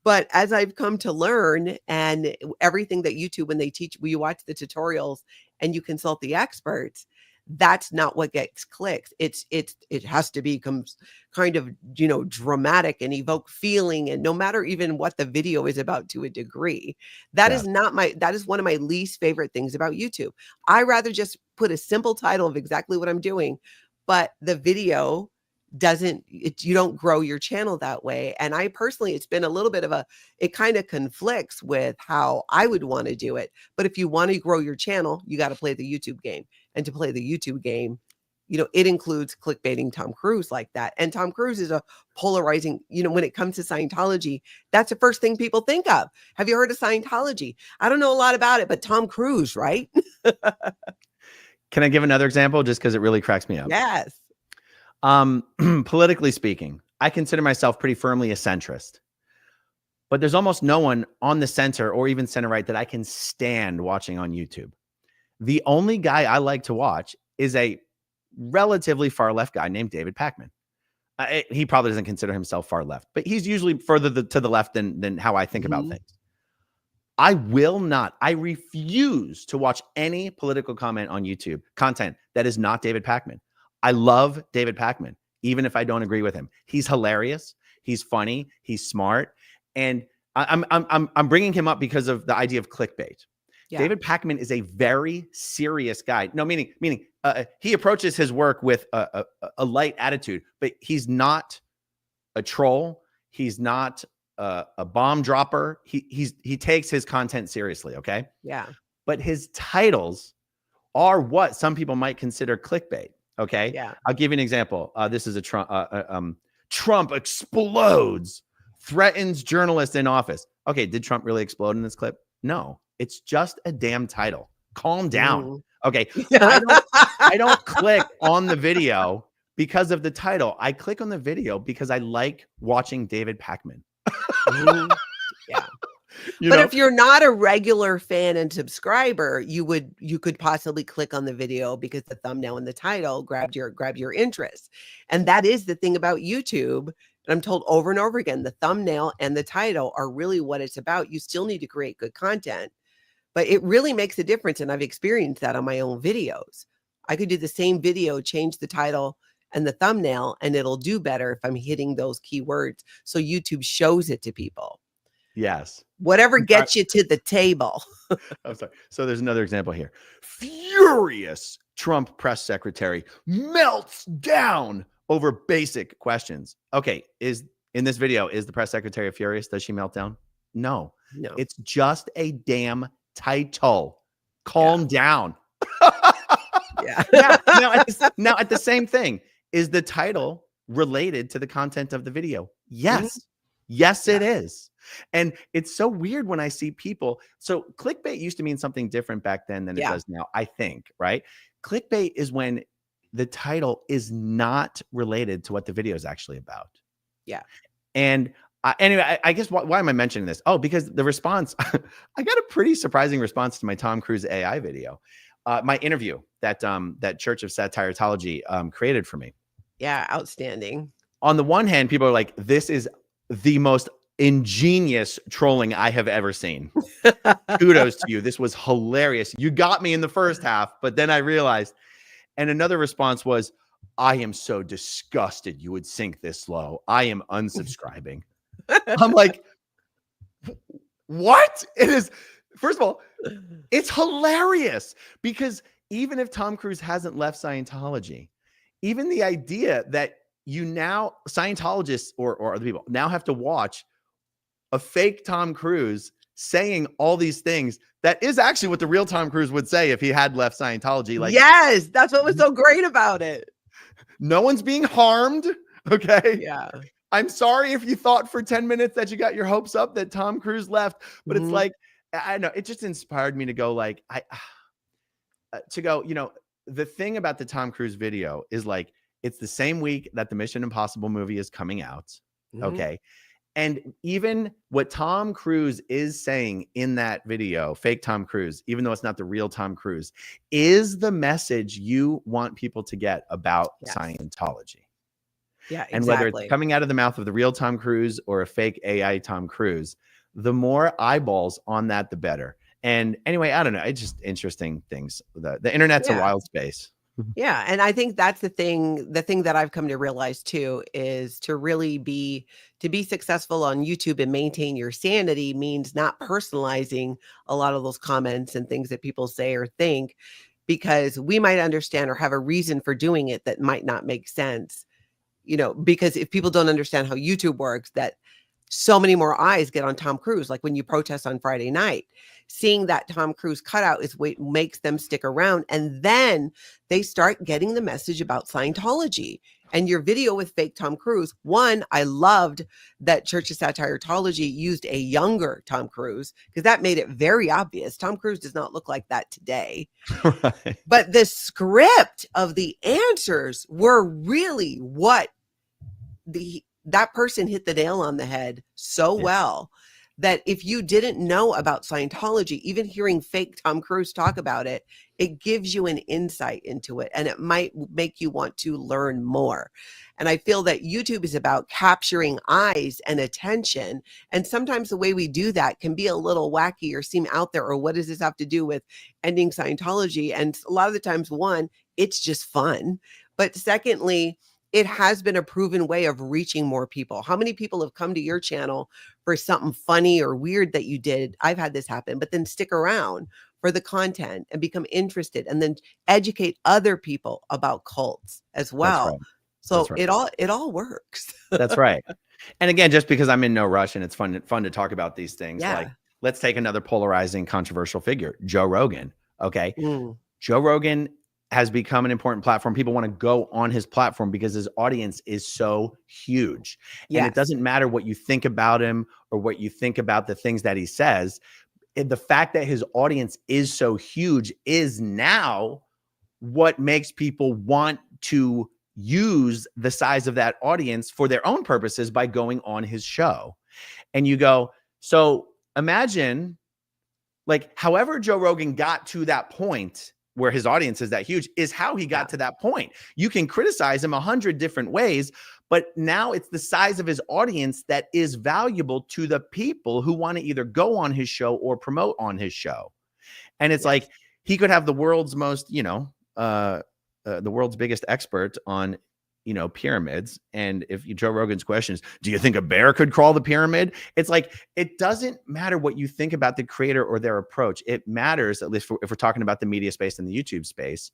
But as I've come to learn and everything that YouTube, when they teach, you watch the tutorials and you consult the experts, that's not what gets clicks. It has to become kind of, you know, dramatic and evoke feeling. And no matter even what the video is about to a degree, that is one of my least favorite things about YouTube. I rather just put a simple title of exactly what I'm doing, but the video you don't grow your channel that way. And I personally, it's been a little bit of it kind of conflicts with how I would want to do it. But if you want to grow your channel, you got to play the YouTube game. And to play the YouTube game, you know, it includes clickbaiting Tom Cruise like that. And Tom Cruise is a polarizing, you know, when it comes to Scientology, that's the first thing people think of. Have you heard of Scientology? I don't know a lot about it, but Tom Cruise, right? Can I give another example just because it really cracks me up? Yes. Politically speaking, I consider myself pretty firmly a centrist, but there's almost no one on the center or even center right that I can stand watching on YouTube. The only guy I like to watch is a relatively far left guy named David Pakman. He probably doesn't consider himself far left, but he's usually further to the left than how I think about things. I refuse to watch any political comment on YouTube content that is not David Pakman. I love David Pakman, even if I don't agree with him. He's hilarious. He's funny. He's smart. And I'm bringing him up because of the idea of clickbait. Yeah. David Pakman is a very serious guy. No, meaning he approaches his work with a light attitude, but he's not a troll. He's not a bomb dropper. He takes his content seriously. Okay. Yeah. But his titles are what some people might consider clickbait. Okay. Yeah. I'll give you an example. This is a Trump explodes, threatens journalist in office. Okay. Did Trump really explode in this clip? No, it's just a damn title. Calm down. Okay. I don't click on the video because of the title. I click on the video because I like watching David Pakman. Yeah. But if you're not a regular fan and subscriber, you could possibly click on the video because the thumbnail and the title grabbed your interest. And that is the thing about YouTube. And I'm told over and over again, the thumbnail and the title are really what it's about. You still need to create good content, but it really makes a difference. And I've experienced that on my own videos. I could do the same video, change the title and the thumbnail, and it'll do better if I'm hitting those keywords. So YouTube shows it to people. Yes. Whatever gets you to the table. I'm sorry. So there's another example here. Furious Trump press secretary melts down over basic questions. Okay. In this video, is the press secretary furious? Does she melt down? No. It's just a damn title. Calm down. Yeah. Now at the same thing, is the title related to the content of the video? Yes. Yes, it is. And it's so weird when I see people. So clickbait used to mean something different back then than it does now, I think, right? Clickbait is when the title is not related to what the video is actually about. Yeah. And anyway, I guess why am I mentioning this? Oh, because the response, I got a pretty surprising response to my Tom Cruz AI video, my interview that Church of Scientology created for me. Yeah, outstanding. On the one hand, people are like, this is the most ingenious trolling I have ever seen. Kudos to you. This was hilarious. You got me in the first half, but then I realized. And another response was, I am so disgusted you would sink this low. I am unsubscribing. I'm like, what? It is, first of all, it's hilarious because even if Tom Cruise hasn't left Scientology, even the idea that Scientologists or other people now have to watch a fake Tom Cruise saying all these things, that is actually what the real Tom Cruise would say if he had left Scientology. Like, yes, that's what was so great about it. No one's being harmed. Okay. Yeah. I'm sorry if you thought for 10 minutes that you got your hopes up that Tom Cruise left, but it's like, I know it just inspired me to go like, the thing about the Tom Cruise video is like, it's the same week that the Mission Impossible movie is coming out. Okay. And even what Tom Cruise is saying in that video, fake Tom Cruise, even though it's not the real Tom Cruise, is the message you want people to get about Scientology. Yeah, exactly. And whether it's coming out of the mouth of the real Tom Cruise or a fake AI Tom Cruise, the more eyeballs on that, the better. And anyway, I don't know. It's just interesting things. The internet's a wild space. Yeah. And I think that's the thing that I've come to realize too, is to really be successful on YouTube and maintain your sanity means not personalizing a lot of those comments and things that people say or think, because we might understand or have a reason for doing it that might not make sense, because if people don't understand how YouTube works, that so many more eyes get on Tom Cruise. Like when you protest on Friday night, seeing that Tom Cruise cutout is what makes them stick around. And then they start getting the message about Scientology. And your video with fake Tom Cruise, one, I loved that Church of Scientology used a younger Tom Cruise because that made it very obvious. Tom Cruise does not look like that today. Right. But the script of the answers were really what that person hit the nail on the head so well that if you didn't know about Scientology, even hearing fake Tom Cruise talk about it, it gives you an insight into it and it might make you want to learn more. And I feel that YouTube is about capturing eyes and attention. And sometimes the way we do that can be a little wacky or seem out there, or what does this have to do with ending Scientology? And a lot of the times, one, it's just fun. But secondly, it has been a proven way of reaching more people. How many people have come to your channel for something funny or weird that you did? I've had this happen, but then stick around for the content and become interested and then educate other people about cults as well. Right. So it all works. That's right. And again, just because I'm in no rush and it's fun to talk about these things, like let's take another polarizing, controversial figure, Joe Rogan. Okay. Joe Rogan has become an important platform. People want to go on his platform because his audience is so huge. And it doesn't matter what you think about him or what you think about the things that he says. The fact that his audience is so huge is now what makes people want to use the size of that audience for their own purposes by going on his show. And you go, so imagine, like, however Joe Rogan got to that point where his audience is that huge is how he got to that point. You can criticize him 100 different ways, but now it's the size of his audience that is valuable to the people who want to either go on his show or promote on his show. And it's like, he could have the world's most, the world's biggest expert on, pyramids. And if Joe Rogan's question is, do you think a bear could crawl the pyramid? It's like, it doesn't matter what you think about the creator or their approach. It matters, at least if we're talking about the media space and the YouTube space,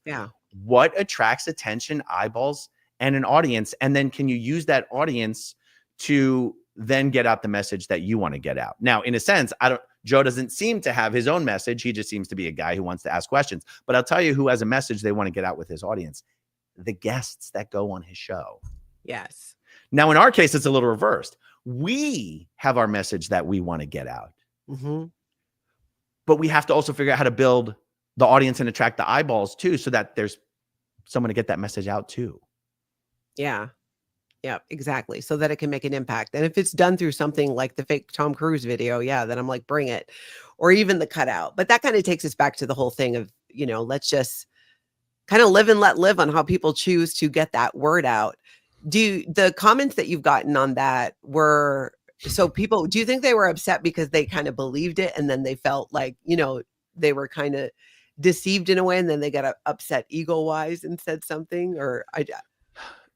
what attracts attention, eyeballs, and an audience. And then can you use that audience to then get out the message that you want to get out? Now, in a sense, Joe doesn't seem to have his own message. He just seems to be a guy who wants to ask questions. But I'll tell you who has a message they want to get out with his audience: the guests that go on his show. Yes. Now, in our case, it's a little reversed. We have our message that we want to get out. But we have to also figure out how to build the audience and attract the eyeballs too, so that there's someone to get that message out too. Yeah. Yeah, exactly. So that it can make an impact. And if it's done through something like the fake Tom Cruise video, then I'm like, bring it, or even the cutout. But that kind of takes us back to the whole thing of, let's just kind of live and let live on how people choose to get that word out. The comments that you've gotten on that were, so people, do you think they were upset because they kind of believed it and then they felt like, they were kind of deceived in a way and then they got upset ego wise and said something? Or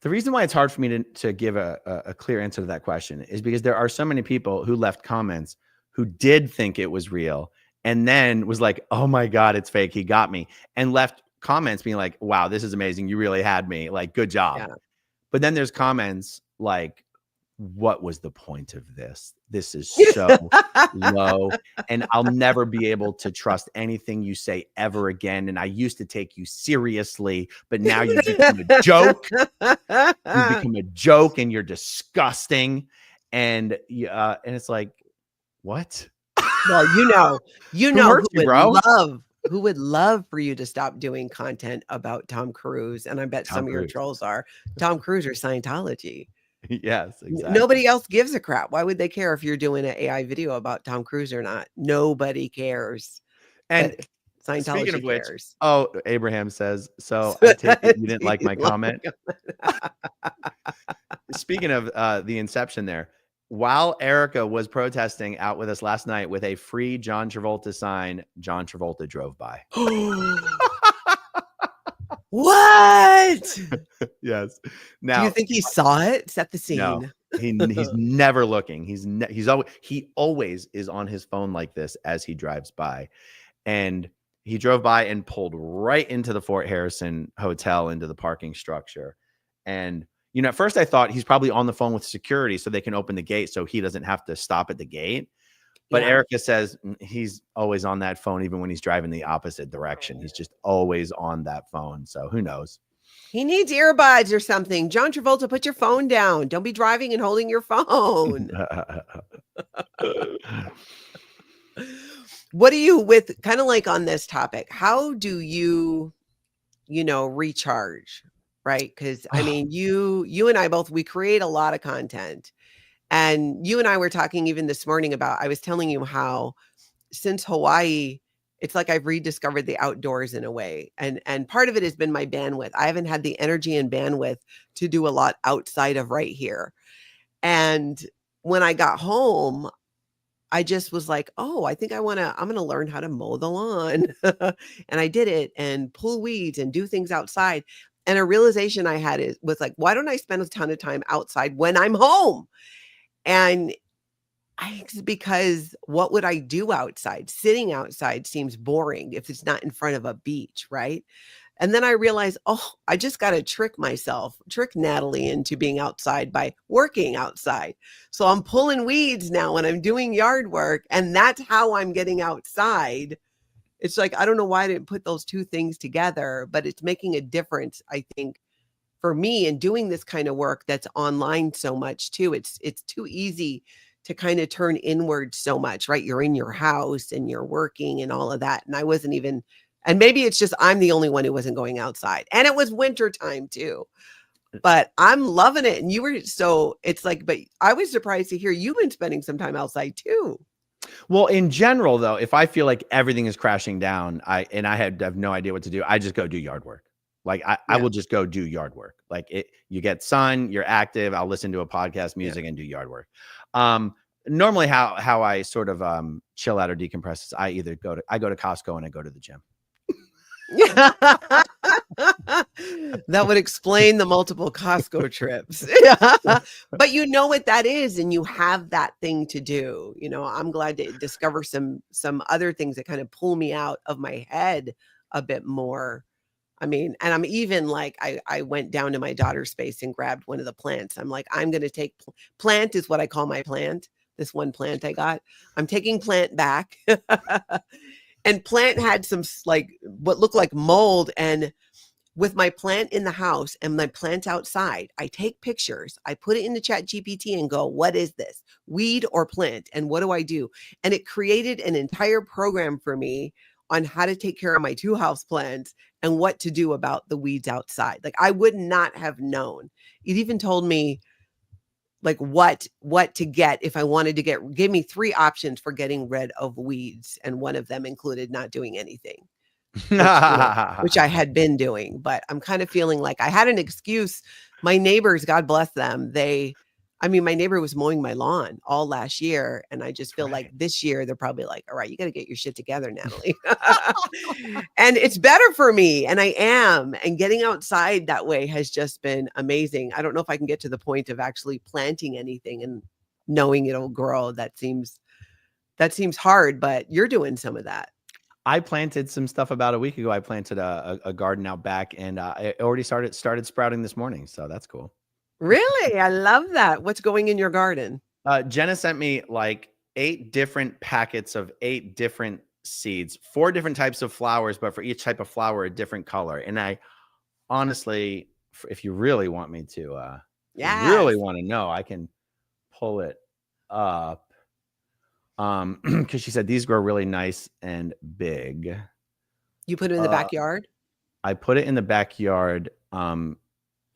the reason why it's hard for me to give a clear answer to that question is because there are so many people who left comments who did think it was real and then was like, oh my God, it's fake. He got me. And left comments being like, wow, this is amazing. You really had me. Like, good job. Yeah. But then there's comments like, what was the point of this? This is so low, and I'll never be able to trust anything you say ever again. And I used to take you seriously, but now you become a joke. You become a joke, and you're disgusting. And it's like, what? Well, who would love for you to stop doing content about Tom Cruise, and I bet some of your trolls are Tom Cruise or Scientology. Yes, exactly. Nobody else gives a crap. Why would they care if you're doing an AI video about Tom Cruise or not? Nobody cares. And Scientology speaking of which, cares. Abraham says, so I take it you didn't like my comment. Speaking of the inception there, while Erica was protesting out with us last night with a free John Travolta sign, John Travolta drove by. What? Yes. Now, do you think he saw it? Set the scene. No, he's never looking. He always is on his phone like this as he drives by. And he drove by and pulled right into the Fort Harrison Hotel, into the parking structure. And, You know, at first I thought he's probably on the phone with security so they can open the gate so he doesn't have to stop at the gate. But Yeah. Erica says he's always on that phone, even when he's driving the opposite direction. He's just always on that phone. So who knows? He needs earbuds or something. John Travolta, put your phone down. Don't be driving and holding your phone. What do you, with kind of like on this topic, how do you, recharge, right? Because I mean, you and I both, we create a lot of content. And you and I were talking even this morning about, I was telling you how since Hawaii, it's like I've rediscovered the outdoors in a way. And part of it has been my bandwidth. I haven't had the energy and bandwidth to do a lot outside of right here. And when I got home, I just was like, oh, I think I'm going to learn how to mow the lawn. And I did it and pull weeds and do things outside. And a realization I had was like, why don't I spend a ton of time outside when I'm home? And because what would I do outside? Sitting outside seems boring if it's not in front of a beach, right? And then I realized, oh, I just got to trick Natalie into being outside by working outside. So I'm pulling weeds now when I'm doing yard work, and that's how I'm getting outside. It's like, I don't know why I didn't put those two things together, but it's making a difference, I think, for me in doing this kind of work that's online so much too. It's too easy to kind of turn inward so much, right? You're in your house and you're working and all of that. And I wasn't even, and maybe it's just, I'm the only one who wasn't going outside, and it was winter time too, but I'm loving it. And you were, so it's like, but I was surprised to hear you've been spending some time outside too. Well, in general though, if I feel like everything is crashing down, I have no idea what to do, I just go do yard work. Like I will just go do yard work. Like you get sun, you're active. I'll listen to a podcast, music, and do yard work. Normally how I sort of chill out or decompress is I go to Costco and I go to the gym. That would explain the multiple Costco trips. But you know what that is, and you have that thing to do. I'm glad to discover some other things that kind of pull me out of my head a bit more. I mean, and I'm even like, I went down to my daughter's space and grabbed one of the plants. I'm like, I'm going to take plant is what I call my plant. This one plant I got, I'm taking plant back. And plant had some like what looked like mold. And with my plant in the house and my plant outside, I take pictures, I put it in the chat GPT and go, what is this, weed or plant? And what do I do? And it created an entire program for me on how to take care of my 2 house plants and what to do about the weeds outside. Like I would not have known. It even told me like what to get if I wanted to give me 3 options for getting rid of weeds. And one of them included not doing anything, which I had been doing, but I'm kind of feeling like I had an excuse. My neighbors, God bless them. My neighbor was mowing my lawn all last year. And I just feel like this year they're probably like, all right, you got to get your shit together, Natalie. And it's better for me. And I am. And getting outside that way has just been amazing. I don't know if I can get to the point of actually planting anything and knowing it'll grow. That seems hard, but you're doing some of that. I planted some stuff about a week ago. I planted a garden out back, and it already started sprouting this morning. So that's cool. Really? I love that. What's going in your garden? Jenna sent me like 8 different packets of 8 different seeds, 4 different types of flowers, but for each type of flower, a different color. And I honestly, if you really want me to, really want to know, I can pull it up. Because she said these grow really nice and big. You put it in the backyard? I put it in the backyard.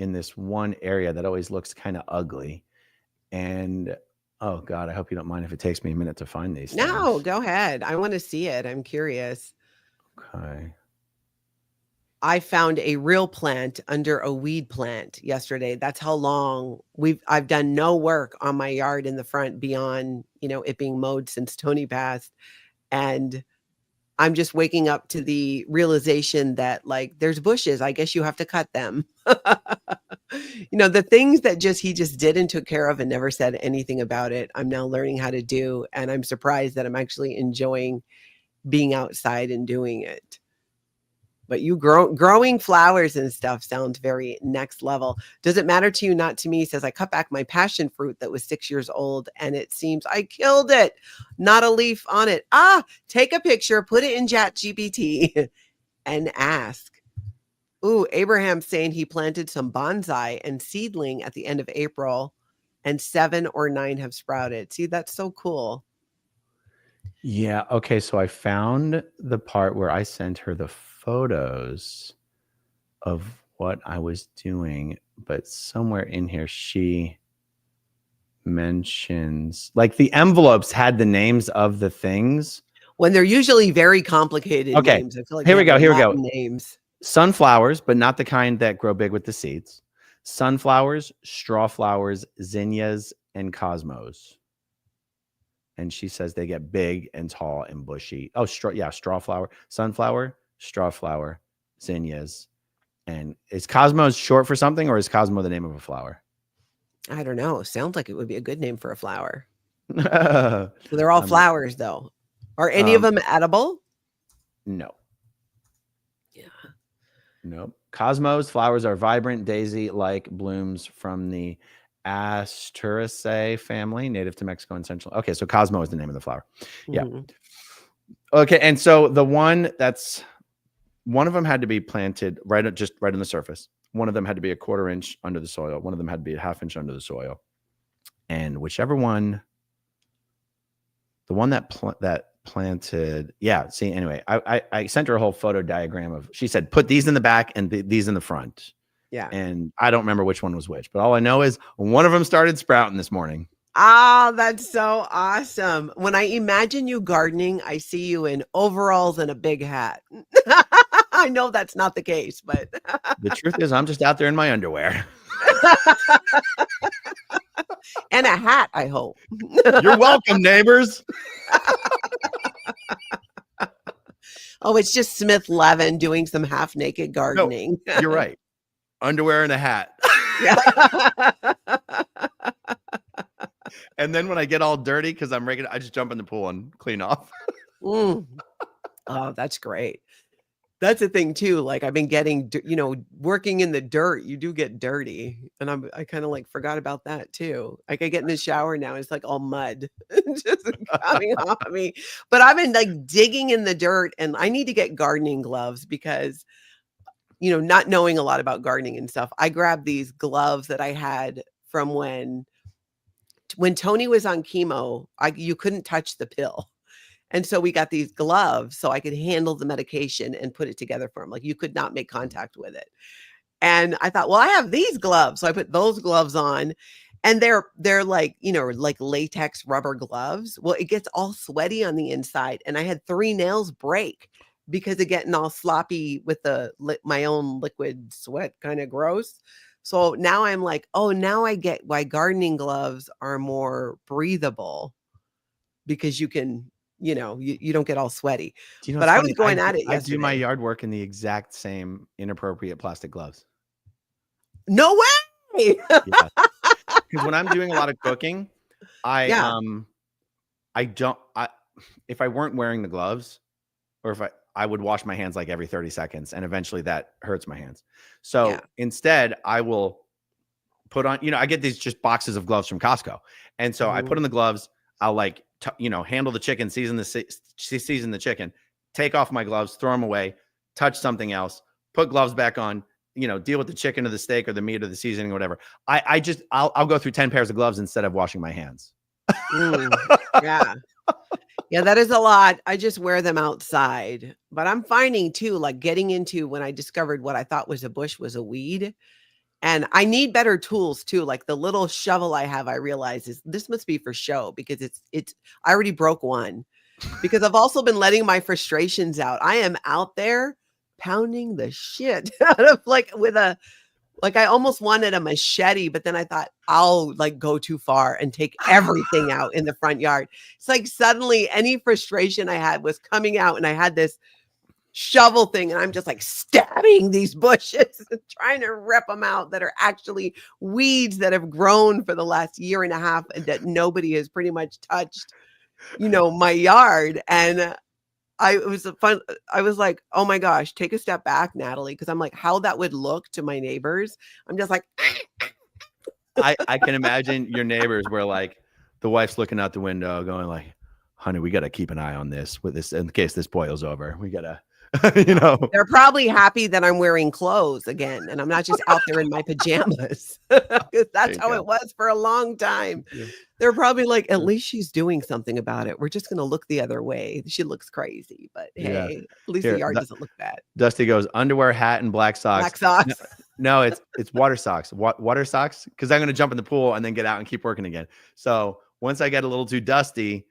In this one area that always looks kind of ugly. And oh God, I hope you don't mind if it takes me a minute to find these things. No, go ahead. I want to see it. I'm curious. Okay. I found a real plant under a weed plant yesterday. That's how long I've done no work on my yard in the front beyond, it being mowed since Tony passed. And I'm just waking up to the realization that like there's bushes. I guess you have to cut them. The things that he just did and took care of and never said anything about it. I'm now learning how to do. And I'm surprised that I'm actually enjoying being outside and doing it. But you growing flowers and stuff sounds very next level. Does it matter to you? Not to me. Says, I cut back my passion fruit that was 6 years old and it seems I killed it. Not a leaf on it. Take a picture, put it in ChatGPT and ask. Ooh, Abraham's saying he planted some bonsai and seedling at the end of April and 7 or 9 have sprouted. See, that's so cool. Yeah. Okay. So I found the part where I sent her the photos of what I was doing, but somewhere in here she mentions like the envelopes had the names of the things. When they're usually very complicated names. I feel like here we go. Names. Sunflowers, but not the kind that grow big with the seeds. Sunflowers, strawflowers, zinnias, and cosmos. And she says they get big and tall and bushy. Oh, strawflower, sunflower, strawflower, zinnias. And is cosmos short for something or is Cosmo the name of a flower? I don't know. Sounds like it would be a good name for a flower. So they're all flowers though. Are any of them edible? No. Yeah. Nope. Cosmos flowers are vibrant daisy-like blooms from the Asteraceae family, native to Mexico and Central. Okay, so Cosmo is the name of the flower. Yeah. Okay, and so the one of them had to be planted right on the surface. One of them had to be a 1/4 inch under the soil. One of them had to be a 1/2 inch under the soil. And whichever one, the one that planted, see, anyway, I sent her a whole photo diagram of, she said, put these in the back and these in the front. Yeah. And I don't remember which one was which, but all I know is one of them started sprouting this morning. That's so awesome. When I imagine you gardening, I see you in overalls and a big hat. I know that's not the case, but the truth is I'm just out there in my underwear. And a hat, I hope. You're welcome, neighbors. Oh, it's just Smith-Levin doing some half-naked gardening. No, you're right. Underwear and a hat. Yeah. And then when I get all dirty because I'm regular, I just jump in the pool and clean off. Oh, that's great. That's the thing too. Like I've been getting, working in the dirt, you do get dirty. And I kind of like forgot about that too. Like I get in the shower now, it's like all mud just coming off of me. But I've been like digging in the dirt and I need to get gardening gloves because, not knowing a lot about gardening and stuff, I grabbed these gloves that I had from when Tony was on chemo, you couldn't touch the pill. And so we got these gloves so I could handle the medication and put it together for him. Like you could not make contact with it. And I thought, well, I have these gloves. So I put those gloves on and they're like, like latex rubber gloves. Well, it gets all sweaty on the inside. And I had 3 nails break because of getting all sloppy with my own liquid sweat, kind of gross. So now I'm like, oh, now I get why gardening gloves are more breathable because you can, you don't get all sweaty. But I was going at it yesterday. I do my yard work in the exact same inappropriate plastic gloves. No way. Because when I'm doing a lot of cooking, if I weren't wearing the gloves or if I would wash my hands like every 30 seconds and eventually that hurts my hands. So instead I will put on, I get these just boxes of gloves from Costco. And so I put on the gloves, I'll like, handle the chicken, season the chicken, take off my gloves, throw them away, touch something else, put gloves back on, deal with the chicken or the steak or the meat or the seasoning or whatever. I'll go through 10 pairs of gloves instead of washing my hands. Yeah. Yeah, that is a lot. I just wear them outside, but I'm finding too, like getting into when I discovered what I thought was a bush was a weed. And I need better tools too. Like the little shovel I have, I realize this must be for show because I already broke one because I've also been letting my frustrations out. I am out there pounding the shit out of I almost wanted a machete, but then I thought I'll go too far and take everything out in the front yard. It's like suddenly any frustration I had was coming out and I had this shovel thing and I'm just like stabbing these bushes and trying to rip them out that are actually weeds that have grown for the last 1.5 years and that nobody has pretty much touched, my yard. And it was a fun. I was like, oh my gosh, take a step back, Natalie, because I'm like, how that would look to my neighbors. I'm just like, I can imagine your neighbors were like, the wife's looking out the window, going like, "Honey, we got to keep an eye on this with this in case this boils over. We gotta, you know." they're probably happy that I'm wearing clothes again, and I'm not just out there in my pajamas. Because that's how it was for a long time. Yeah. They're probably like, at least she's doing something about it. We're just gonna look the other way. She looks crazy, but Yeah. hey, at least the yard doesn't look bad. Dusty goes, underwear, hat, and black socks. Black socks. No, it's water socks. Water socks? Because I'm going to jump in the pool and then get out and keep working again. So once I get a little too dusty,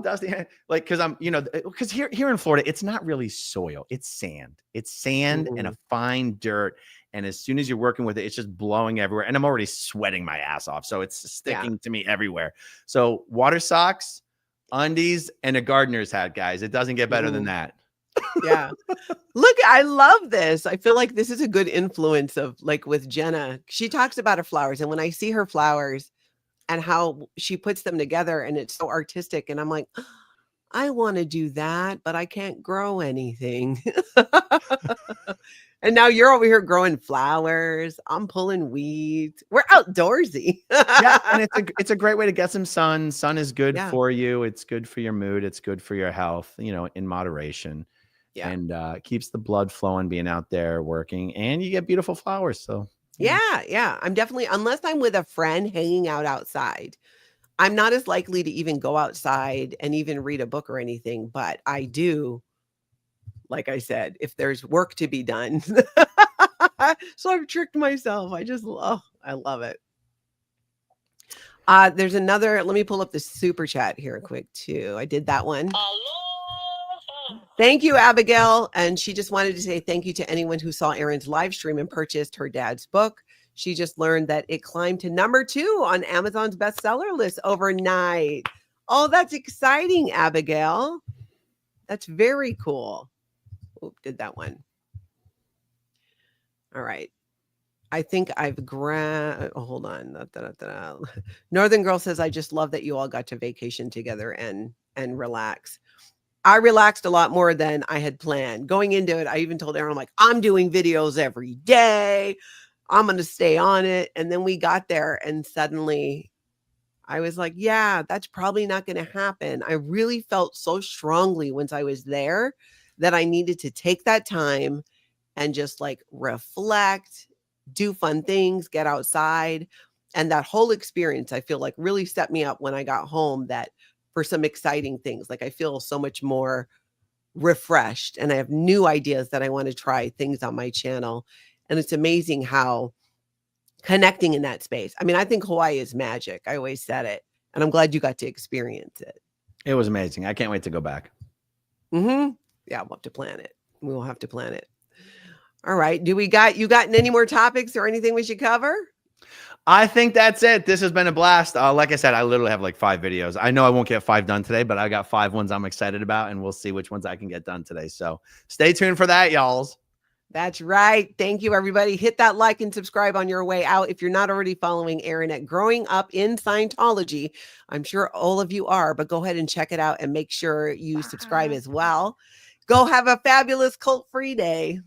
dusty, like, because I'm, because here in Florida, it's not really soil. It's sand. It's sand and a fine dirt. And as soon as you're working with it, it's just blowing everywhere. And I'm already sweating my ass off. So it's sticking to me everywhere. So water socks, undies, and a gardener's hat, guys. It doesn't get better than that. Yeah. Look, I love this. I feel like this is a good influence of like with Jenna. She talks about her flowers. And when I see her flowers and how she puts them together and it's so artistic, and I'm like, I want to do that, but I can't grow anything. And now you're over here growing flowers. I'm pulling weeds. We're outdoorsy. Yeah, and it's a great way to get some sun. Sun is good for you. It's good for your mood. It's good for your health, in moderation. Yeah. And keeps the blood flowing, being out there working, and you get beautiful flowers. So yeah. I'm definitely, unless I'm with a friend hanging out outside, I'm not as likely to even go outside and even read a book or anything, but I do. Like I said, if there's work to be done. So I've tricked myself. I love it. There's another, let me pull up the super chat here quick too. I did that one. Thank you, Abigail. And she just wanted to say thank you to anyone who saw Erin's live stream and purchased her dad's book. She just learned that it climbed to #2 on Amazon's bestseller list overnight. Oh, that's exciting, Abigail. That's very cool. Did that one. All right. I think I've hold on. Northern Girl says, I just love that you all got to vacation together and relax. I relaxed a lot more than I had planned. Going into it, I even told Erin, I'm like, I'm doing videos every day. I'm going to stay on it. And then we got there and suddenly I was like, yeah, that's probably not going to happen. I really felt so strongly once I was there that I needed to take that time and just like reflect, do fun things, get outside. And that whole experience, I feel like really set me up when I got home that for some exciting things. Like I feel so much more refreshed and I have new ideas that I want to try things on my channel. And it's amazing how connecting in that space. I mean, I think Hawaii is magic. I always said it. And I'm glad you got to experience it. It was amazing. I can't wait to go back. Yeah, we'll have to plan it. We will have to plan it. All right. You got any more topics or anything we should cover? I think that's it. This has been a blast. Like I said, I literally have like 5 videos. I know I won't get 5 done today, but I got 5 ones I'm excited about, and we'll see which ones I can get done today. So stay tuned for that, y'all. That's right. Thank you, everybody. Hit that like and subscribe on your way out. If you're not already following Erin at Growing Up in Scientology, I'm sure all of you are, but go ahead and check it out and make sure you subscribe as well. Go have a fabulous cult-free day.